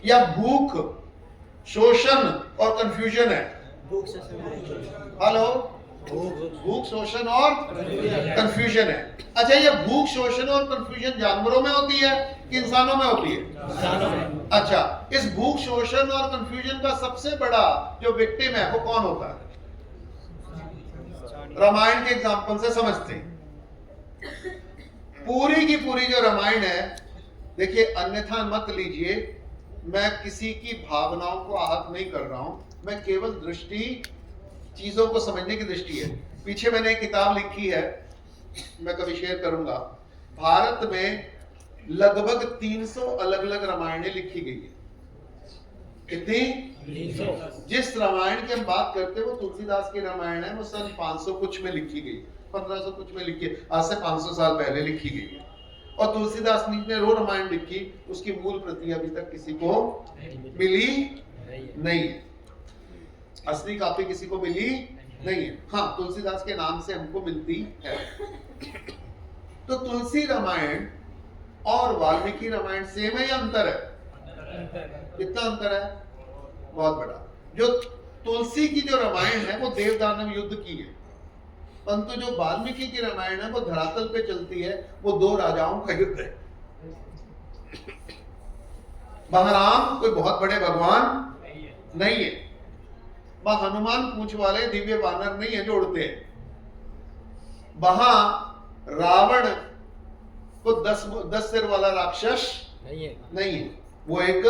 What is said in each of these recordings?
या भूख, शोषण और कंफ्यूजन है? हेलो, भूख, शोषण और कंफ्यूजन है। अच्छा, ये भूख, शोषण और कंफ्यूजन जानवरों में होती है कि इंसानों में होती है? अच्छा, इस भूख, शोषण और कंफ्यूजन का सबसे बड़ा जो विक्टिम है वो कौन होता है? रामायण के एग्जाम्पल से समझते हैं। पूरी की पूरी जो रामायण है, देखिए अन्यथा मत लीजिए, मैं किसी की भावनाओं को आहत नहीं कर रहा हूं, मैं केवल दृष्टि, चीजों को समझने की दृष्टि है। पीछे मैंने एक किताब लिखी है, मैं कभी शेयर करूंगा। भारत में लगभग 300 अलग अलग रामायणें लिखी गई है। कितनी? 300। जिस रामायण की हम बात करते हैं वो तुलसीदास की रामायण है, वो सन 500 कुछ में लिखी गई, 1500 कुछ में लिखी है, आज से 500 साल पहले लिखी गई है। और तुलसीदास ने जो रामायण लिखी, उसकी मूल प्रति अभी तक किसी को मिली नहीं है। असली कॉपी किसी को मिली नहीं है। हाँ, तुलसीदास के नाम से हमको मिलती है। तो तुलसी रामायण और वाल्मीकि रामायण सेम है या अंतर है? कितना अंतर है? बहुत बड़ा। जो तुलसी की जो रामायण है वो देव दानव युद्ध की है, परंतु जो वाल्मीकि की रामायण है वो धरातल पे चलती है, वो दो राजाओं का युद्ध है। वहां राम कोई बहुत बड़े भगवान नहीं है, वहां हनुमान पूंछ वाले दिव्य वानर नहीं है जो उड़ते हैं, वहां रावण को 10 सिर वाला राक्षस नहीं है, वो एक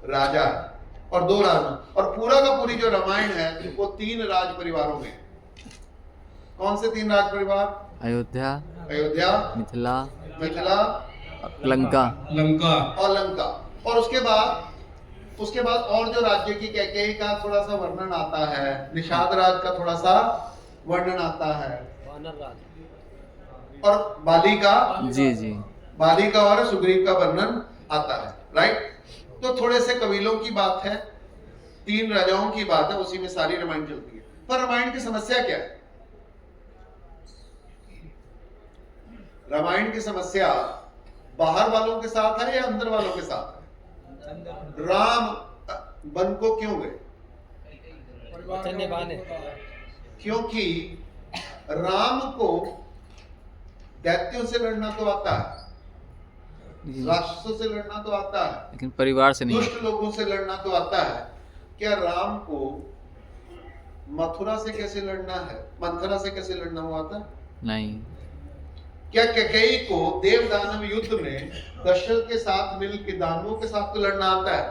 राजा है और दो राजा। और पूरा का पूरी जो रामायण है वो 3 राज परिवारों में। कौन से 3 राज परिवार? अयोध्या, मिथिला, लंका और लंका। और उसके बाद और जो राज्य की कैकेयी का थोड़ा सा वर्णन आता है, निषाद राज का थोड़ा सा वर्णन आता है, और बाली का और सुग्रीव का वर्णन आता है, राइट। तो थोड़े से कबीलों की बात है, 3 राजाओं की बात है, उसी में सारी रामायण चलती है। पर रामायण की समस्या क्या है? रामायण की समस्या बाहर वालों के साथ है या अंदर वालों के साथ है? राम वन को क्यों गए? क्योंकि राम को दैत्यों से लड़ना तो आता है, राक्षसों से लड़ना तो आता है, लेकिन परिवार से नहीं, दुष्ट लोगों से लड़ना तो आता है। क्या राम को मथुरा से कैसे लड़ना है, मंथरा से कैसे लड़ना हुआ था? नहीं। क्या कैकेयी को देव दानव युद्ध में दशरथ के साथ मिलकर दानवों के साथ तो लड़ना आता है?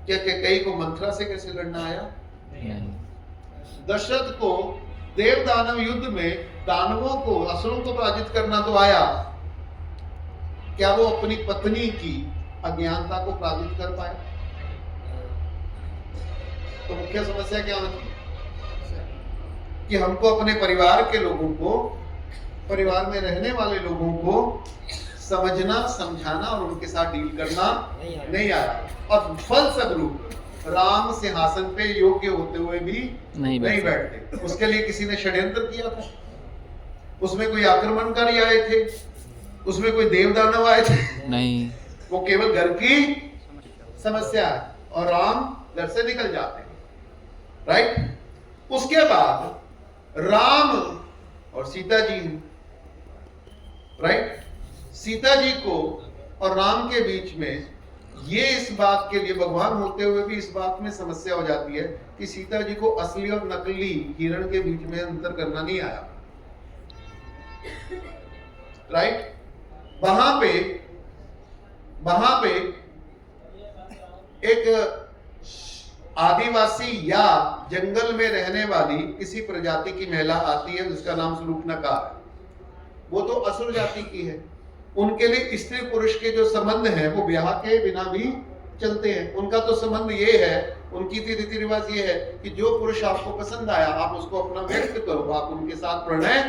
क्या कैकेयी को मंथरा से कैसे लड़ना आया? नहीं। दशरथ को देव दानव युद्ध में दानवों को, असुरों को पराजित करना तो आया, क्या वो अपनी पत्नी की अज्ञानता को पराजित कर पाए? तो मुख्य समस्या क्या होती कि हमको अपने परिवार के लोगों को, परिवार में रहने वाले लोगों को समझना, समझाना और उनके साथ डील करना नहीं आया, और फलस्वरूप राम सिंहासन पे योग्य होते हुए भी नहीं बैठते। उसके लिए किसी ने षड्यंत्र किया था, उसमें कोई आक्रमणकारी आए थे, उसमें कोई देवदानव आए थे? नहीं, वो केवल घर की समस्या है और राम घर से निकल जाते हैं, राइट। उसके बाद राम और सीता जी, राइट। सीता जी को और राम के बीच में ये इस बात के लिए, भगवान होते हुए भी इस बात में समस्या हो जाती है कि सीता जी को असली और नकली हिरण के बीच में अंतर करना नहीं आया, राइट। वहां पे एक आदिवासी या जंगल में रहने वाली किसी प्रजाति की महिला आती है जिसका नाम सुलूपनका है, वो तो असुर जाति की है। उनके लिए स्त्री पुरुष के जो संबंध हैं वो ब्याह के बिना भी चलते हैं। उनका तो संबंध ये है, उनकी रीति रिवाज ये है कि जो पुरुष आपको पसंद आया आप उसको अपना व्यक्त करो, आप उनके साथ प्रणय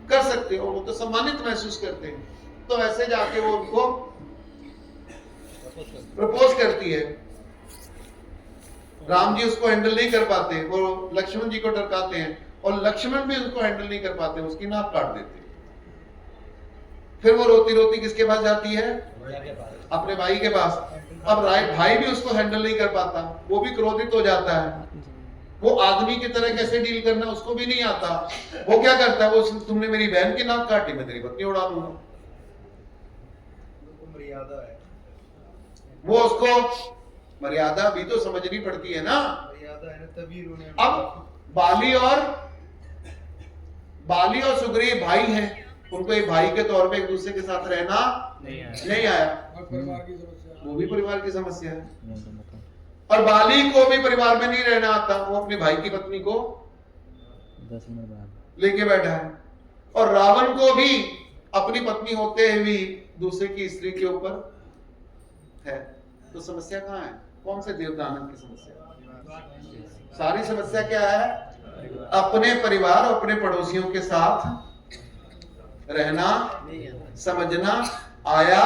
कर सकते हो, वो तो सम्मानित महसूस करते हैं। तो ऐसे जाके वो उनको प्रपोज करती है। राम जी उसको हैंडल नहीं कर पाते, वो लक्ष्मण जी को डरकाते हैं और लक्ष्मण भी उसको हैंडल नहीं कर पाते, उसकी नाक काट देते हैं। फिर वो रोती रोती किसके पास जाती है? अपने भाई के पास। अब भाई भी उसको हैंडल नहीं कर पाता, वो भी क्रोधित हो जाता है, वो आदमी की तरह कैसे डील करना उसको भी नहीं आता। वो क्या करता है, वो तुमने मेरी बहन की नाक काटी, मैं तेरी पत्नी उड़ा दूंगा। मर्यादा है, वो उसको मर्यादा भी तो समझनी पड़ती है ना। मर्यादा है ना, तभी उन्होंने। अब बाली और सुग्रीव भाई हैं, उनको एक भाई के तौर पे एक दूसरे के साथ रहना नहीं आया। वो भी परिवार की समस्या है। और बाली को भी परिवार में नहीं रहना आता, वो अपने भाई की पत्नी को 10 मिनट बाद लेके बैठा है। और रावण को भी अपनी पत्नी होते हुए भी दूसरे की स्त्री के ऊपर है। तो समस्या कहाँ है? कौन से देवदानव की समस्या? सारी समस्या क्या है? अपने परिवार और अपने पड़ोसियों के साथ रहना समझना आया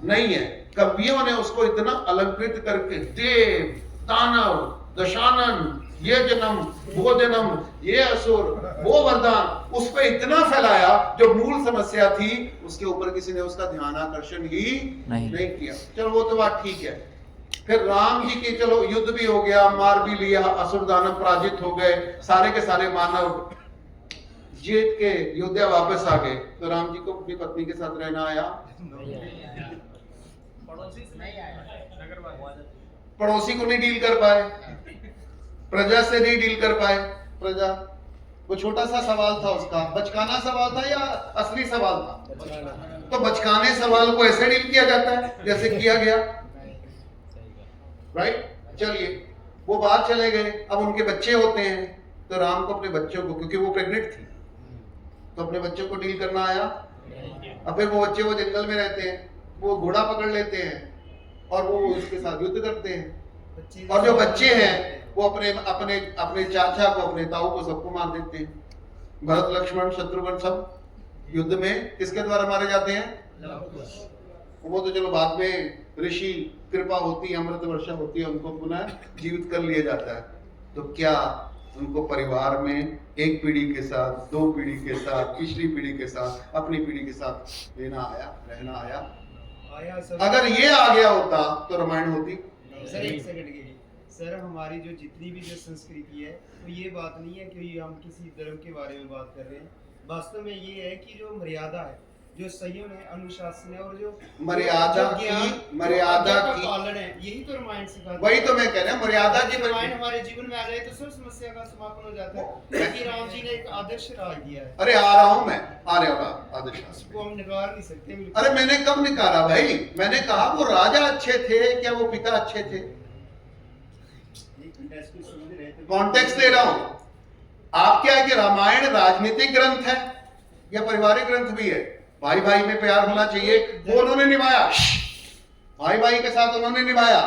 नहीं है। कवियों ने उसको इतना अलंकृत करके देव, दानव, दशानन, ये जन्म, वो जन्म, ये असुर, वो वरदान, उस पर इतना फैलाया, जो मूल समस्या थी उसके ऊपर किसी ने उसका ध्यान आकर्षण ही नहीं किया। चलो वो तो बात ठीक है। फिर राम जी की चलो युद्ध भी हो गया, मार भी लिया, असुर दानव पराजित हो गए, सारे के सारे मानव जीत के अयोध्या वापस आ गए। तो राम जी को अपनी पत्नी के साथ रहना आया? पड़ोसी को नहीं डील कर पाए, प्रजा से नहीं डील कर पाए। प्रजा वो छोटा सा सवाल था, उसका बचकाना सवाल था या असली सवाल था? तो बचकाने सवाल को ऐसे डील किया जाता है जैसे किया गया, राइट? चलिए वो बाहर चले गए, अब उनके बच्चे होते हैं, तो राम को अपने बच्चों को, क्योंकि वो प्रेग्नेंट थी, तो अपने बच्चों को डील करना आया। अब फिर वो बच्चे वो जंगल में रहते हैं, वो घोड़ा पकड़ लेते हैं और वो उसके साथ युद्ध करते हैं। और जो बच्चे हैं वो अपने अपने अपने चाचा को, अपने ताऊ को, सबको मार देते हैं। भरत, लक्ष्मण, शत्रुघ्न सब युद्ध में किसके द्वारा मारे जाते हैं? वो तो चलो बाद में ऋषि कृपा होती है, अमृत वर्षा होती है, उनको पुनः जीवित कर लिया जाता है। तो क्या उनको परिवार में एक पीढ़ी के साथ, 2 पीढ़ी के साथ, पिछली पीढ़ी के साथ, अपनी पीढ़ी के साथ रहना आया? अगर ये आ गया होता तो रामायण होती? सर एक सेकंड के लिए, सर हमारी जो जितनी भी जो संस्कृति है, तो ये बात नहीं है कि हम किसी धर्म के बारे में बात कर रहे हैं। वास्तव में ये है कि जो मर्यादा है, जो संयम है, अनुशासन है, और जो मर्यादा की पालन है, यही तो रामायण सिखाता है। वही तो मैं कह रहा हूँ, मर्यादा की रामायण हमारे जीवन में आ जाए तो सब समस्या का समापन हो जाता है, क्योंकि राम जी ने एक आदर्श राज दिया है। अरे आ रहा हूँ मैं, आ रहा होगा आदर्श, इसको हम निकार नहीं सकते। अरे मैंने कब निकाला भाई? मैंने कहा वो राजा अच्छे थे, क्या वो पिता अच्छे थे? कॉन्टेक्स्ट दे रहा हूं। आप क्या है कि रामायण राजनीतिक ग्रंथ है या पारिवारिक ग्रंथ भी है? भाई भाई में प्यार होना चाहिए, वो उन्होंने निभाया, भाई भाई के साथ उन्होंने निभाया,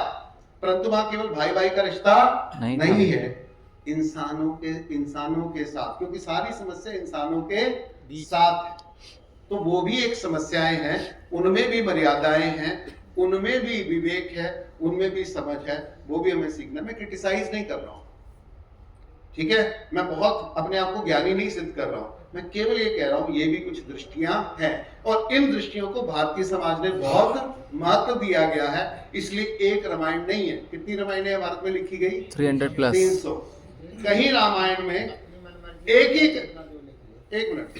परंतु वहां केवल भाई भाई का रिश्ता नहीं है, इंसानों के साथ, क्योंकि सारी समस्या इंसानों के साथ है। तो वो भी एक समस्याएं हैं, उनमें भी मर्यादाएं हैं, उनमें भी विवेक है, उनमें भी समझ है, वो भी हमें सीखना। मैं क्रिटिसाइज नहीं कर रहा हूं, ठीक है? मैं बहुत अपने आप को ज्ञानी नहीं सिद्ध कर रहा हूं, मैं केवल ये कह रहा हूं ये भी कुछ दृष्टियां हैं, और इन दृष्टियों को भारतीय समाज ने बहुत महत्व दिया गया है। इसलिए एक रामायण नहीं है। कितनी रामायणें भारत में लिखी गई? 300। कहीं रामायण में एक मिनट,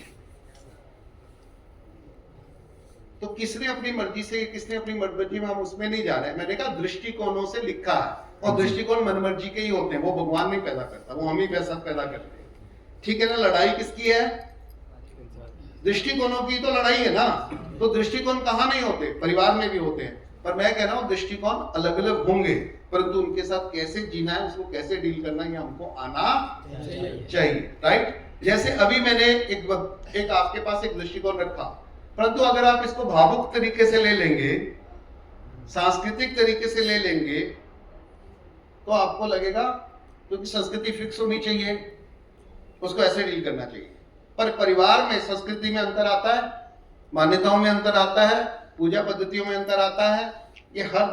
तो किसने अपनी मर्जी से, किसने अपनी मर्जी में, हम उसमें नहीं जा रहे हैं। मैंने कहा दृष्टिकोणों से लिखा है, और दृष्टिकोण मनमर्जी के ही होते हैं, वो भगवान नहीं पैदा करता, वो हम ही पैदा करते हैं, ठीक है ना? लड़ाई किसकी है? दृष्टिकोणों की तो लड़ाई है ना। तो दृष्टिकोण कहाँ नहीं होते? परिवार में भी होते हैं। पर मैं कह रहा हूं दृष्टिकोण अलग अलग होंगे, परंतु उनके साथ कैसे जीना है, उसको कैसे डील करना है, ये हमको आना चाहिए, राइट? जैसे अभी मैंने एक आपके पास एक दृष्टिकोण रखा, परंतु अगर आप इसको भावुक तरीके से ले लेंगे, सांस्कृतिक तरीके से ले लेंगे, तो आपको लगेगा क्योंकि संस्कृति फिक्स होनी चाहिए, उसको ऐसे डील करना चाहिए। पर परिवार में संस्कृति में अंतर आता है, मान्यताओं में अंतर आता है, पूजा पद्धतियों में अंतर आता है, ये हर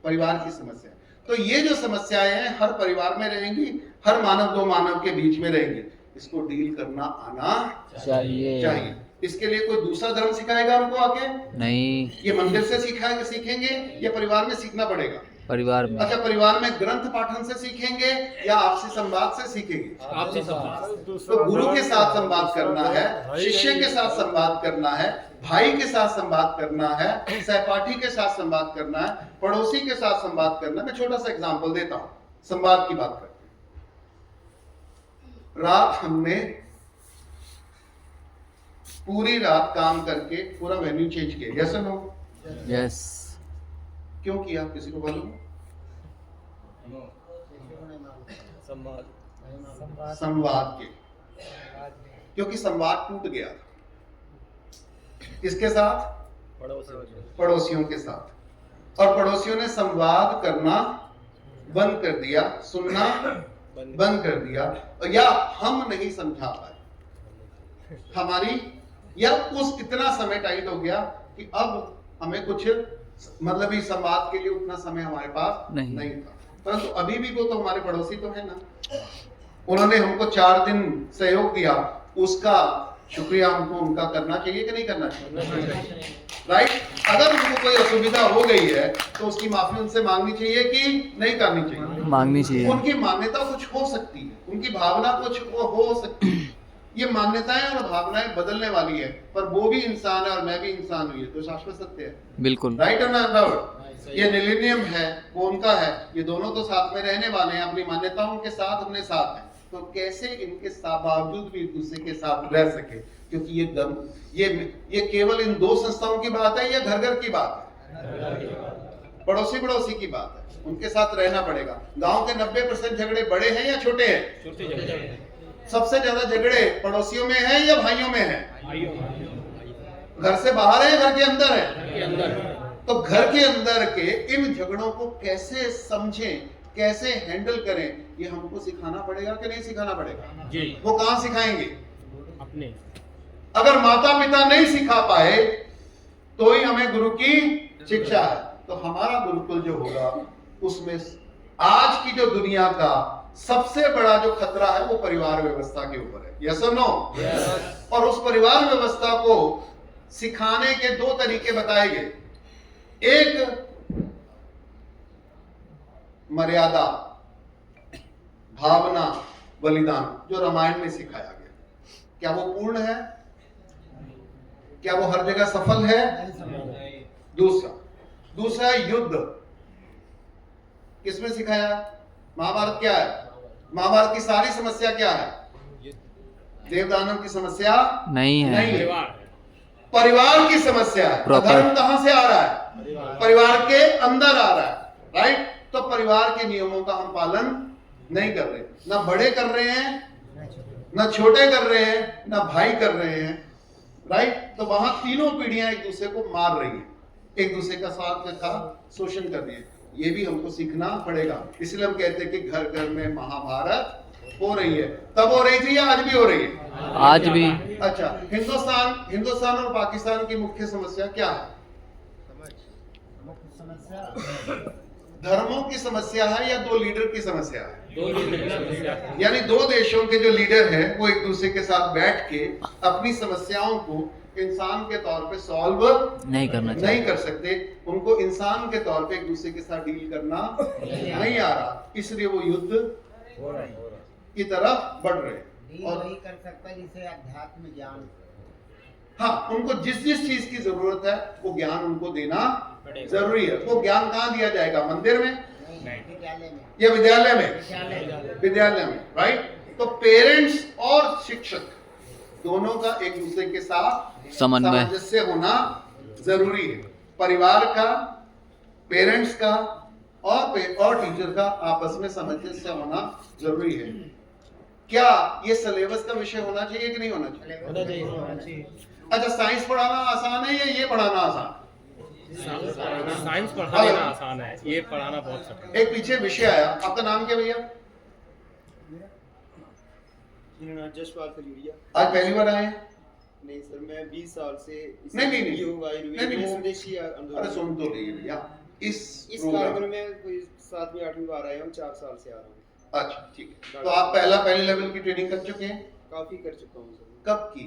परिवार की समस्या है। तो ये जो समस्याएं हैं हर परिवार में रहेंगी, हर मानव दो मानव के बीच में रहेंगी, इसको डील करना आना चाहिए। इसके लिए कोई दूसरा धर्म सिखाएगा हमको आके? नहीं। ये मंदिर से सीखेंगे या परिवार में सीखना पड़ेगा? परिवार में। अच्छा, परिवार में ग्रंथ पाठन से सीखेंगे या आपसी संवाद से सीखेंगे? आपसी संवाद। तो गुरु के साथ संवाद करना है, शिष्य के साथ संवाद करना है, भाई के साथ संवाद करना है, सहपाठी के साथ संवाद करना है, पड़ोसी के साथ संवाद करना है। मैं छोटा सा एग्जांपल देता हूं, संवाद की बात करते हैं। रात हमने पूरी रात काम करके पूरा वेन्यू चेंज किया, यस और नो? यस। क्यों किया, किसी को मालूम? संवाद के, क्योंकि संवाद टूट गया था। किसके साथ? पड़ोसियों के साथ। और पड़ोसियों ने संवाद करना बंद कर दिया, सुनना बंद कर दिया, या हम नहीं समझा पाए हमारी, या उस इतना समय टाइट हो गया कि अब हमें कुछ मतलब इस संवाद के लिए उतना समय हमारे पास नहीं था। परंतु अभी भी वो तो हमारे पड़ोसी तो है ना, उन्होंने हमको 4 दिन सहयोग दिया, उसका शुक्रिया हमको उनका करना चाहिए कि नहीं करना चाहिए? राइट? अगर उनको कोई असुविधा हो गई है तो उसकी माफी उनसे मांगनी चाहिए कि नहीं करनी चाहिए? मांगनी चाहिए। उनकी मान्यता कुछ हो सकती है, उनकी भावना कुछ हो सकती है, ये मान्यताएं और भावनाएं बदलने वाली है, पर वो भी इंसान है और मैं भी इंसान हूं, ये तो शाश्वत सत्य है। बिल्कुल। राइट और नॉट? ये मिलेनियम है, वो उनका है, ये दोनों तो साथ में रहने वाले हैं, अपनी मान्यताओं के साथ अपने साथ हैं। तो कैसे इनके बावजूद भी एक दूसरे के साथ रह सके? क्योंकि ये केवल इन 2 संस्थाओं की बात है या घर घर की बात है? पड़ोसी पड़ोसी की बात है, उनके साथ रहना पड़ेगा। गांव के 90% झगड़े बड़े हैं या छोटे हैं? सबसे ज्यादा झगड़े पड़ोसियों में हैं या भाइयों में हैं? घर से बाहर है, घर के अंदर है? तो घर के अंदर के इन झगड़ों को कैसे समझें, कैसे हैंडल करें, ये हमको सिखाना पड़ेगा कि नहीं सिखाना पड़ेगा? जी। वो कहां सिखाएंगे? अपने। अगर माता पिता नहीं सिखा पाए तो ही हमें गुरु की शिक्षा है। तो हमारा गुरुकुल जो होगा उसमें आज की जो दुनिया का सबसे बड़ा जो खतरा है वो परिवार व्यवस्था के ऊपर है, यस और नो? और उस परिवार व्यवस्था को सिखाने के 2 तरीके बताए गए। एक मर्यादा, भावना, बलिदान, जो रामायण में सिखाया गया। क्या वो पूर्ण है? क्या वो हर जगह सफल है? दूसरा युद्ध किसमें सिखाया? महाभारत क्या है? महाभारत की सारी समस्या क्या है? देवदानव की समस्या नहीं है, परिवार की समस्या है। धर्म कहां से आ रहा है? परिवार के अंदर आ रहा है, राइट? तो परिवार के नियमों का हम पालन नहीं कर रहे, ना बड़े कर रहे हैं, ना छोटे कर रहे हैं, ना भाई कर रहे हैं, राइट? तो वहां तीनों पीढ़ियां एक दूसरे को मार रही हैं, एक दूसरे का साथ का शोषण कर रही है। ये भी हमको सीखना पड़ेगा। इसलिए हम कहते हैं कि घर घर में महाभारत हो रही है। तब हो रही थी या आज भी हो रही है? आज भी। अच्छा, हिंदुस्तान और पाकिस्तान की मुख्य समस्या क्या है? धर्मों की समस्या है या 2 लीडर की समस्या है? यानी 2 देशों के जो लीडर हैं वो एक दूसरे के साथ बैठ के अपनी समस्याओं को इंसान के तौर पे सॉल्व नहीं कर सकते। उनको इंसान के तौर पे एक दूसरे के साथ डील करना नहीं आ रहा, इसलिए वो युद्ध की तरफ बढ़ रहे। और वही कर सकता है जिसे अध्यात्म ज्ञान, हाँ, उनको जिस जिस चीज की जरूरत है वो ज्ञान उनको देना जरूरी है। वो ज्ञान कहाँ दिया जाएगा? मंदिर में विद्यालय में या विद्यालय में? विद्यालय में, राइट? तो पेरेंट्स और शिक्षक दोनों का एक दूसरे के साथ सामंजस्य होना जरूरी है। परिवार का, पेरेंट्स का और टीचर का आपस में सामंजस्य होना जरूरी है। क्या ये सिलेबस का विषय होना चाहिए कि नहीं होना चाहिए? अच्छा, साइंस पढ़ाना आसान है या ये पढ़ाना आसान? साइंस पढ़ाना आसान है, ये पढ़ाना बहुत सख्त है। एक पीछे विषय आया, आपका नाम क्या भैया? जशपाल खजूरिया। आज पहली बार आए हैं? नहीं सर, मैं 20 साल से नहीं, स्वदेशी आंदोलन। अरे सुन तो रही भैया, इस कार्यक्रम में कोई 7वीं 8वीं बार आया हूँ, 4 साल से आ रहा हूँ। अच्छा, ठीक है। तो आप पहले लेवल की ट्रेनिंग कर चुके हैं? काफी कर चुका हूँ सर। कब की?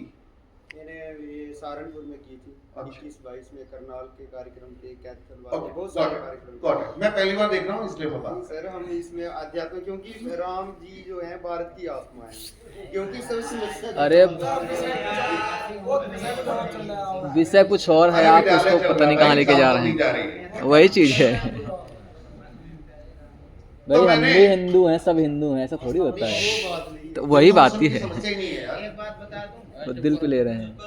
मैंने ये सहारनपुर में की थी, अच्छा। 21-22 में करनाल के कार्यक्रम थे, कैथल ओके, वाले बहुत गॉट सारे इट, कार्यक्रम गॉट इट। मैं पहली बार देख रहा हूँ इसलिए बता। सर हम इसमें अध्यात्म, क्योंकि राम जी जो है भारत की आत्मा है, क्योंकि सब समस्या अरे विषय कुछ और है, आप विद्यालय उसको चल पता नहीं रहा कहाँ है, लेके जा एग्जाम रहे दी जा हैं। रही है। वही चीज है भाई, हम मैंने- भी हिंदू हैं, सब हिंदू हैं, ऐसा थोड़ी होता है। वो बात नहीं। तो वही बात ही है, समस्या ही नहीं है यार। एक बात बता दूं, वो दिल पे ले रहे हैं।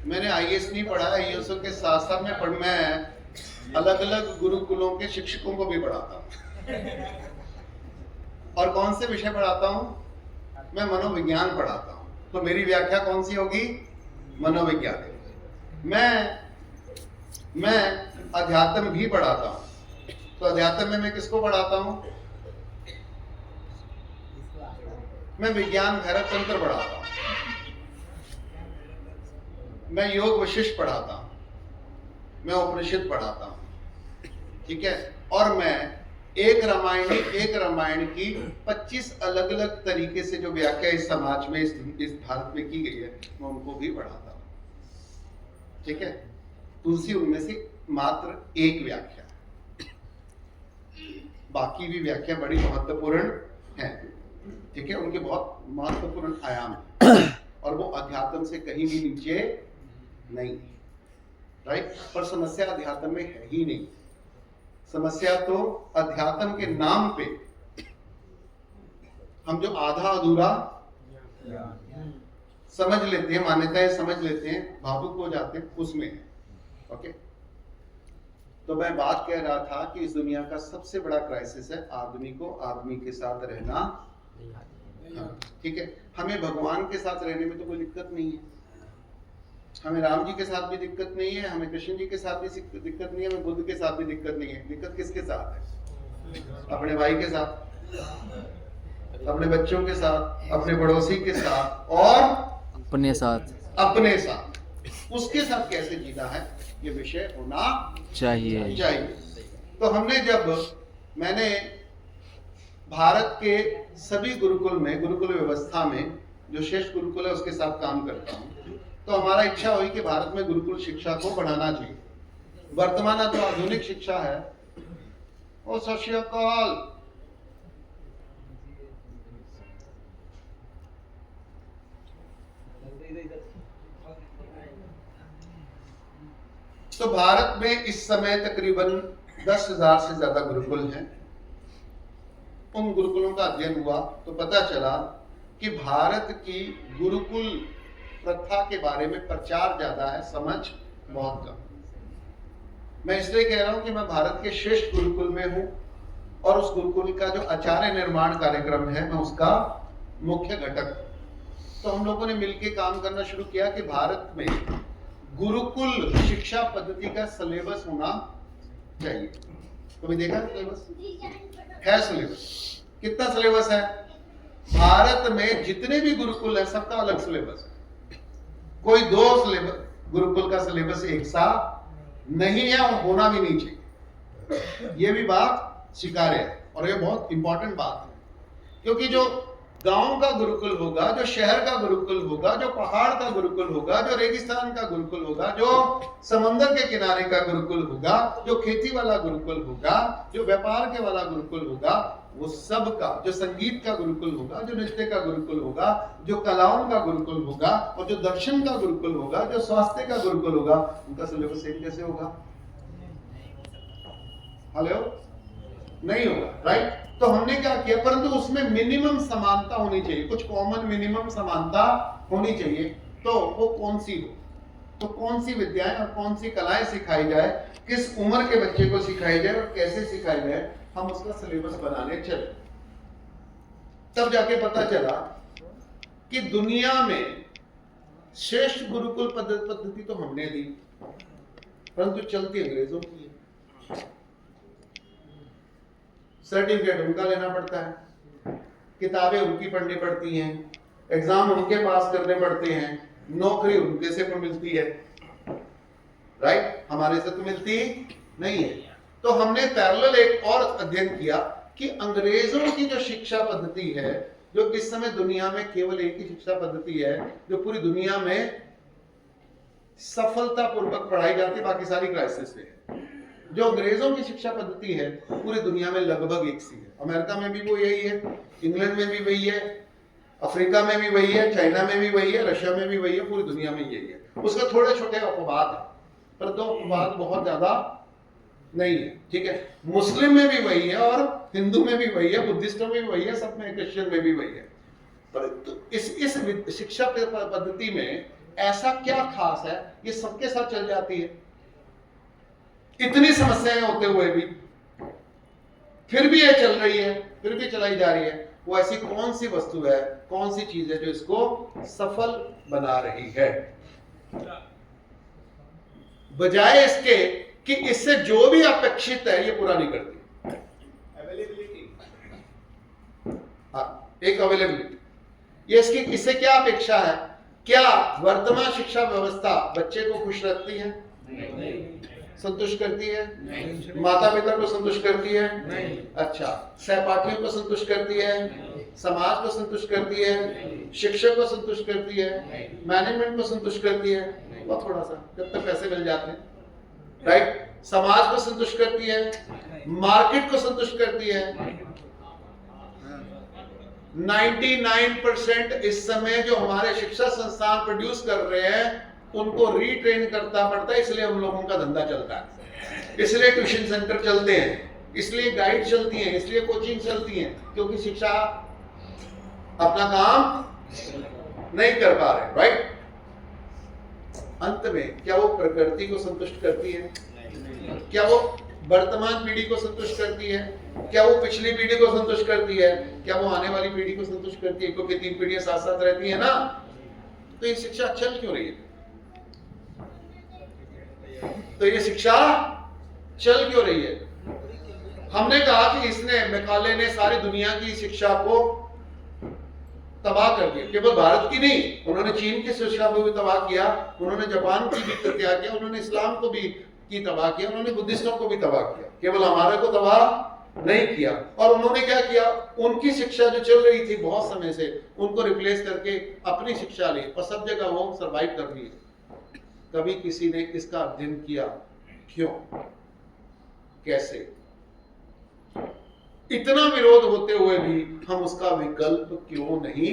मैंने आईएएस नहीं पढ़ा, आईएएस के साथ साथ मैं अलग अलग गुरुकुलों के शिक्षकों को भी पढ़ाता हूँ। और कौन से विषय पढ़ाता हूँ? मैं मनोविज्ञान पढ़ाता हूँ। तो मेरी व्याख्या कौन सी होगी? मनोविज्ञान। मैं अध्यात्म भी पढ़ाता हूँ। तो अध्यात्म में मैं किसको पढ़ाता हूँ? मैं विज्ञान भैरव तंत्र पढ़ाता हूँ, मैं योग वशिष्ठ पढ़ाता हूँ, मैं उपनिषद पढ़ाता हूँ, ठीक है। और मैं एक रामायण की 25 अलग अलग तरीके से जो व्याख्या इस समाज में, इस भारत में की गई है, मैं उनको भी पढ़ाता हूँ, ठीक है। तुलसी उनमें से मात्र एक व्याख्या, बाकी भी व्याख्या बड़ी महत्वपूर्ण है, ठीक है। उनके बहुत महत्वपूर्ण आयाम है और वो अध्यात्म से कहीं भी नीचे नहीं, राइट। पर समस्या अध्यात्म में है ही नहीं। समस्या तो अध्यात्म के नाम पे हम जो आधा अधूरा समझ लेते हैं, मान्यताएं समझ लेते हैं, भावुक हो जाते हैं, उसमें है। ओके, तो मैं बात कह रहा था कि इस दुनिया का सबसे बड़ा क्राइसिस है आदमी को आदमी के साथ रहना। हाँ, ठीक है। हमें भगवान के साथ रहने में तो कोई दिक्कत नहीं है, हमें राम जी के साथ भी दिक्कत नहीं है, हमें कृष्ण जी के साथ भी दिक्कत नहीं है, हमें बुद्ध के साथ भी दिक्कत नहीं है। दिक्कत किसके साथ है? अपने भाई के साथ, अपने बच्चों के साथ, अपने पड़ोसी के साथ और अपने साथ उसके साथ कैसे जीना है, ये विषय होना चाहिए। तो मैंने भारत के सभी गुरुकुल में, गुरुकुल व्यवस्था में जो श्रेष्ठ गुरुकुल है उसके साथ काम करता हूँ। तो हमारा इच्छा हुई कि भारत में गुरुकुल शिक्षा को बढ़ाना चाहिए। वर्तमान जो आधुनिक शिक्षा है वो सोशियोकॉल, तो भारत में इस समय तकरीबन 10,000 से ज्यादा गुरुकुल हैं। उन गुरुकुलों का अध्ययन हुआ तो पता चला कि भारत की गुरुकुल प्रथा के बारे में प्रचार ज्यादा है, समझ बहुत कम। मैं इसलिए कह रहा हूं कि मैं भारत के श्रेष्ठ गुरुकुल में हूं और उस गुरुकुल का जो आचार्य निर्माण कार्यक्रम है मैं उसका मुख्य घटक। तो हम लोगों ने मिलकर काम करना शुरू किया कि भारत में गुरुकुल शिक्षा पद्धति का सिलेबस होना चाहिए। कभी देखा सिलेबस है? सिलेबस कितना सिलेबस है भारत में? जितने भी गुरुकुल है सबका अलग सिलेबस है। कोई दो सिलेबस गुरुकुल का सिलेबस एक सा नहीं है और होना भी नहीं चाहिए। ये भी बात स्वीकार्य है और ये बहुत इंपॉर्टेंट बात है, क्योंकि जो गांव का गुरुकुल होगा, जो शहर का गुरुकुल होगा, जो पहाड़ का गुरुकुल होगा, जो रेगिस्तान का गुरुकुल होगा, जो समंदर के किनारे का गुरुकुल होगा, जो खेती वाला गुरुकुल होगा, जो व्यापार के वाला गुरुकुल होगा, वो सब का, जो संगीत का गुरुकुल होगा, जो नृत्य का गुरुकुल होगा, जो कलाओं का गुरुकुल होगा और जो दर्शन का गुरुकुल होगा, जो स्वास्थ्य का गुरुकुल होगा, उनका सिलेबस सेम कैसे होगा? हेलो, नहीं होगा, राइट। तो हमने क्या किया, परंतु उसमें मिनिमम समानता होनी चाहिए, कुछ कॉमन मिनिमम समानता होनी चाहिए। तो वो कौन सी हो, तो कौन सी विद्याएं और कौन सी कलाएं सिखाई जाए, किस उम्र के बच्चे को सिखाई जाए और कैसे सिखाई जाए, हम उसका सिलेबस बनाने चले। तब जाके पता चला कि दुनिया में श्रेष्ठ गुरुकुल पद्धति तो हमने दी, परंतु चलती अंग्रेजों की है। सर्टिफिकेट उनका लेना पड़ता है, किताबें उनकी पढ़नी पड़ती हैं, एग्जाम उनके पास करने पड़ते हैं, नौकरी उनके से मिलती है। राइट, हमारे से तो मिलती नहीं है। तो हमने पैरेलल एक और अध्ययन किया कि अंग्रेजों की जो शिक्षा पद्धति है, जो इस समय दुनिया में केवल एक ही शिक्षा पद्धति है जो पूरी दुनिया में सफलतापूर्वक पढ़ाई जाती है, बाकी सारी क्राइसिस पे है। जो अंग्रेजों की शिक्षा पद्धति है पूरी दुनिया में लगभग एक सी है। अमेरिका में भी वो यही है, इंग्लैंड में भी वही है, अफ्रीका में भी वही है, चाइना में भी वही है, रशिया में भी वही है, पूरी दुनिया में यही है। उसके थोड़े छोटे अपवाद है, पर दो अपवाद बहुत ज्यादा नहीं है, ठीक है। मुस्लिम में भी वही है और हिंदू में भी वही है, बुद्धिस्टों में भी वही है, सब में, क्रिश्चियन में भी वही है। पर तो इस शिक्षा पद्धति में ऐसा क्या खास है, ये सबके साथ चल जाती है, इतनी समस्याएं होते हुए भी फिर भी ये चल रही है, फिर भी चलाई जा रही है। वो ऐसी कौन सी वस्तु है, कौन सी चीज है जो इसको सफल बना रही है, बजाय इसके कि इससे जो भी अपेक्षित है ये पूरा नहीं करती। अवेलेबिलिटी, हाँ, एक अवेलेबिलिटी, ये इससे क्या अपेक्षा है? क्या वर्तमान शिक्षा व्यवस्था बच्चे को खुश रखती है? नहीं। संतुष्ट करती है? नहीं। माता पिता को संतुष्ट करती है? नहीं। अच्छा, सहपाठियों को संतुष्ट करती है? नहीं। समाज को संतुष्ट करती है? नहीं। शिक्षक को संतुष्ट करती है? नहीं। मैनेजमेंट को संतुष्ट करती है? नहीं। वो थोड़ा सा, जब तक पैसे मिल जाते हैं, राइट। समाज को संतुष्ट करती है? मार्केट को संतुष्ट करती है? 99% इस समय जो हमारे शिक्षा संस्थान प्रोड्यूस कर रहे हैं उनको रीट्रेन करना पड़ता है, इसलिए हम लोगों का धंधा चलता है, इसलिए ट्यूशन सेंटर चलते हैं, इसलिए गाइड चलती हैं, इसलिए कोचिंग चलती हैं, क्योंकि शिक्षा अपना काम नहीं कर पा रहे, राइट। अंत में क्या वो प्रकृति को संतुष्ट करती है? क्या वो वर्तमान पीढ़ी को संतुष्ट करती है? क्या वो पिछली पीढ़ी को संतुष्ट करती है? क्या वो आने वाली पीढ़ी को संतुष्ट करती है? क्योंकि 3 पीढ़ियां साथ साथ रहती है ना। तो ये शिक्षा चल क्यों रही है? तो ये शिक्षा चल क्यों रही है? हमने कहा कि इसने, मैकाले ने सारी दुनिया की शिक्षा को तबाह कर दिया, केवल भारत की नहीं, उन्होंने चीन की शिक्षा को भी तबाह किया, उन्होंने जापान की भी त्याग किया, उन्होंने इस्लाम को भी की तबाह किया, उन्होंने बुद्धिस्टों को भी तबाह किया, केवल हमारे को तबाह नहीं किया। और उन्होंने क्या किया? उनकी शिक्षा जो चल रही थी बहुत समय से, उनको रिप्लेस करके अपनी शिक्षा ली और सब जगह वो सरवाइव कर रही है। कभी किसी ने इसका अध्ययन किया? क्यों, कैसे? इतना विरोध होते हुए भी हम उसका विकल्प क्यों नहीं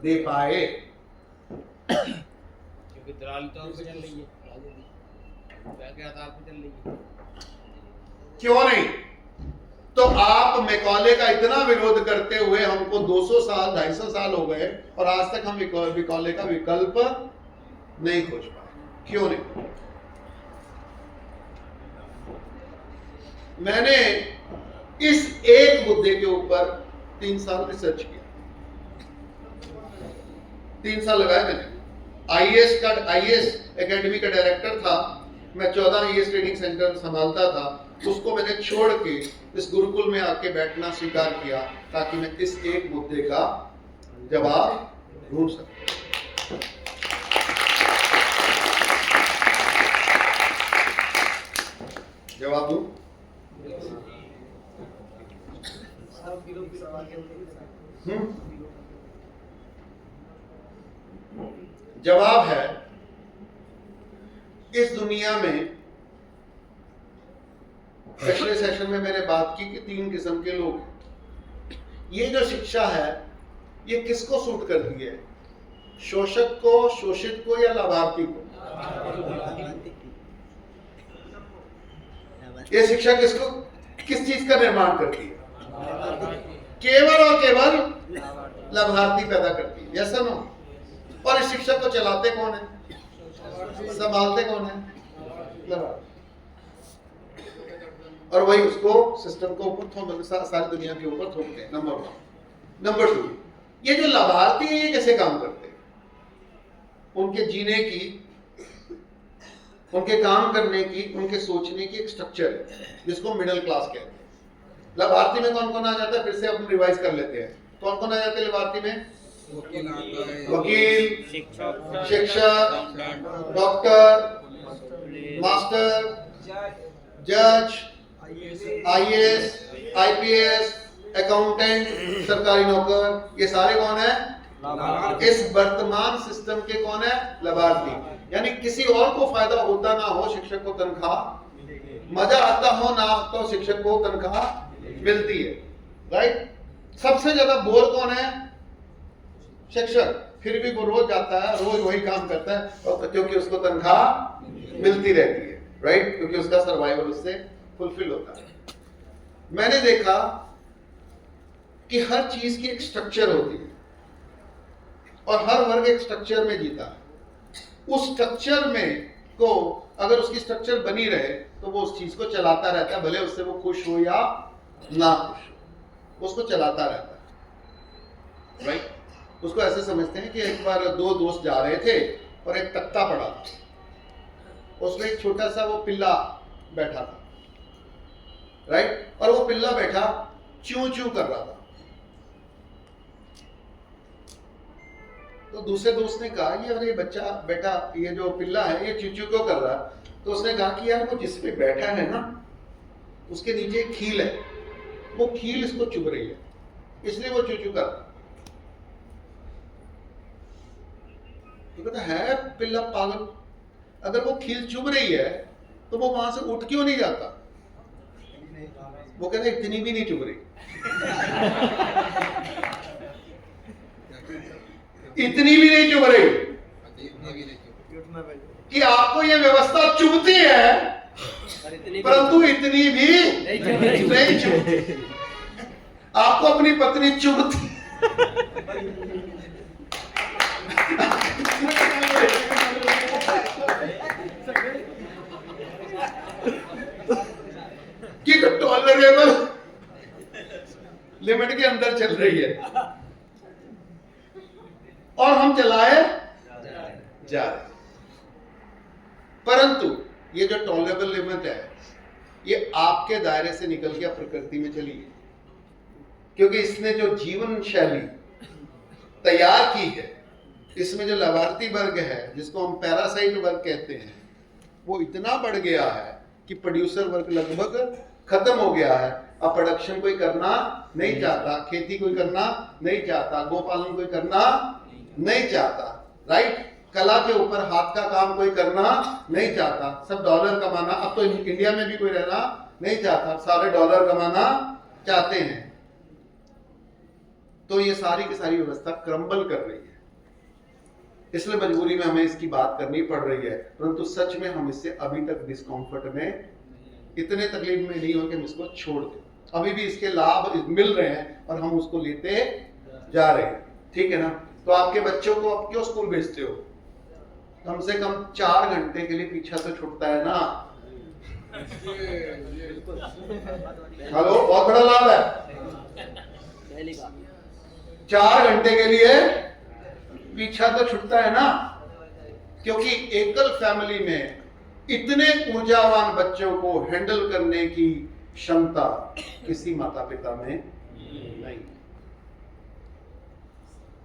दे पाए? क्योंकि दलाली तौर पे चल रही है, के आधार पे चल रही है। क्यों नहीं? तो आप मैकाले का इतना विरोध करते हुए हमको 200 साल 250 साल हो गए और आज तक हम मैकाले का विकल्प नहीं खोज पाए, क्यों नहीं? मैंने इस एक मुद्दे के ऊपर 3 साल रिसर्च किया, 3 साल लगाए मैंने। आईएएस एकेडमी का डायरेक्टर था मैं, 14 आईएएस ट्रेनिंग सेंटर संभालता था, उसको मैंने छोड़ के इस गुरुकुल में आके बैठना स्वीकार किया ताकि मैं इस एक मुद्दे का जवाब ढूंढ सकूं। जवाब दूं? जवाब है, इस दुनिया में पिछले सेशन में मैंने बात की कि 3 किस्म के लोग हैं। ये जो शिक्षा है ये किसको सूट करती है? शोषक को, शोषित को, या लाभार्थी को? ये शिक्षा किसको, किस चीज का निर्माण करती है? केवल और केवल लाभार्थी पैदा करती है, यस और नो? और इस शिक्षा को चलाते कौन है, संभालते कौन है? लाभार्थी। और वही उसको सिस्टम को ऊपर सारी दुनिया के ऊपर थोपते हैं, नंबर 1। नंबर 2, ये जो लाभार्थी है ये कैसे काम करते हैं? उनके जीने की, उनके काम करने की, उनके सोचने की एक स्ट्रक्चर है जिसको मिडिल क्लास कहते हैं। लाभार्थी में कौन कौन आ जाता है? फिर से अपन रिवाइज कर लेते हैं। कौन कौन आ जाते हैं लाभार्थी में? वकील, शिक्षक, डॉक्टर, मास्टर, जज, IAS, IPS, अकाउंटेंट, सरकारी नौकर, ये सारे कौन है? इस वर्तमान सिस्टम के कौन है? लाभार्थी। यानी किसी और को फायदा होता ना हो, शिक्षक को तनख्वाह, मजा आता हो ना तो शिक्षक को तनख्वाह मिलती है, राइट? सबसे ज्यादा बोर कौन है? शिक्षक। फिर भी वो रोज जाता है, रोज वही काम करता है, और क्योंकि उसको तनख्वाह मिलती रहती है, राइट? क्योंकि उसका सर्वाइवल उससे फुलफिल होता है। मैंने देखा कि हर चीज की एक स्ट्रक्चर होती है और हर वर्ग एक स्ट्रक्चर में जीता है। उस स्ट्रक्चर में को अगर उसकी स्ट्रक्चर बनी रहे तो वो उस चीज को चलाता रहता है, भले उससे वो खुश हो या ना खुश हो, उसको चलाता रहता है, राइट? उसको ऐसे समझते हैं कि एक बार दो दोस्त जा रहे थे और एक तख्ता पड़ा था, उसमें एक छोटा सा वो पिल्ला बैठा था, राइट? और वो पिल्ला बैठा च्यू च्यू कर रहा था। तो दूसरे दोस्त ने कहा ये अरे बच्चा बेटा, ये जो पिल्ला है ये च्यू च्यू क्यों कर रहा है? तो उसने कहा कि यार वो जिस पे बैठा है ना उसके नीचे एक खील है, वो खील इसको चुभ रही है, इसलिए वो च्यू च्यू कर रहा है। तो कहता है पिल्ला पागल, अगर वो खील चुभ रही है तो वो वहां से उठ क्यों नहीं जाता? वो कहता इतनी भी नहीं चुभ रही, इतनी भी नहीं चुभ रही कि आपको ये व्यवस्था चुभती है परंतु इतनी भी नहीं चुभती। आपको अपनी पत्नी चुभती कि टॉलरेबल लिमिट के अंदर चल रही है और हम चलाए जा रहे। परंतु ये जो टॉलरेबल लिमिट है ये आपके दायरे से निकल के प्रकृति में चली है, क्योंकि इसने जो जीवन शैली तैयार की है, इसमें जो लाभार्थी वर्ग है जिसको हम पैरासाइट वर्ग कहते हैं, वो इतना बढ़ गया है कि प्रोड्यूसर वर्ग लगभग खत्म हो गया है। अब प्रोडक्शन कोई करना नहीं चाहता, खेती कोई करना नहीं चाहता, गोपालन कोई करना नहीं चाहता, राइट? कला के ऊपर हाथ का काम कोई करना नहीं चाहता, सब डॉलर कमाना। अब तो इंडिया में भी कोई रहना नहीं चाहता, सारे डॉलर कमाना चाहते हैं। तो ये सारी की सारी व्यवस्था क्रम्बल कर रही है, इसलिए मजबूरी में हमें इसकी बात करनी पड़ रही है। परंतु सच में हम इससे अभी तक डिस्कम्फर्ट में, इतने तकलीफ में नहीं हो कि हम इसको छोड़ दें। अभी भी इसके लाभ मिल रहे हैं और हम उसको लेते जा रहे हैं, ठीक है ना? तो आपके बच्चों को आप क्यों स्कूल भेजते हो? कम से कम 4 घंटे के लिए पीछा तो छूटता है ना। हेलो, बहुत बड़ा लाभ है। 4 घंटे के लिए पीछा तो छूटता है ना, क्योंकि एकल फैमिली में इतने ऊर्जावान बच्चों को हैंडल करने की क्षमता किसी माता पिता में नहीं,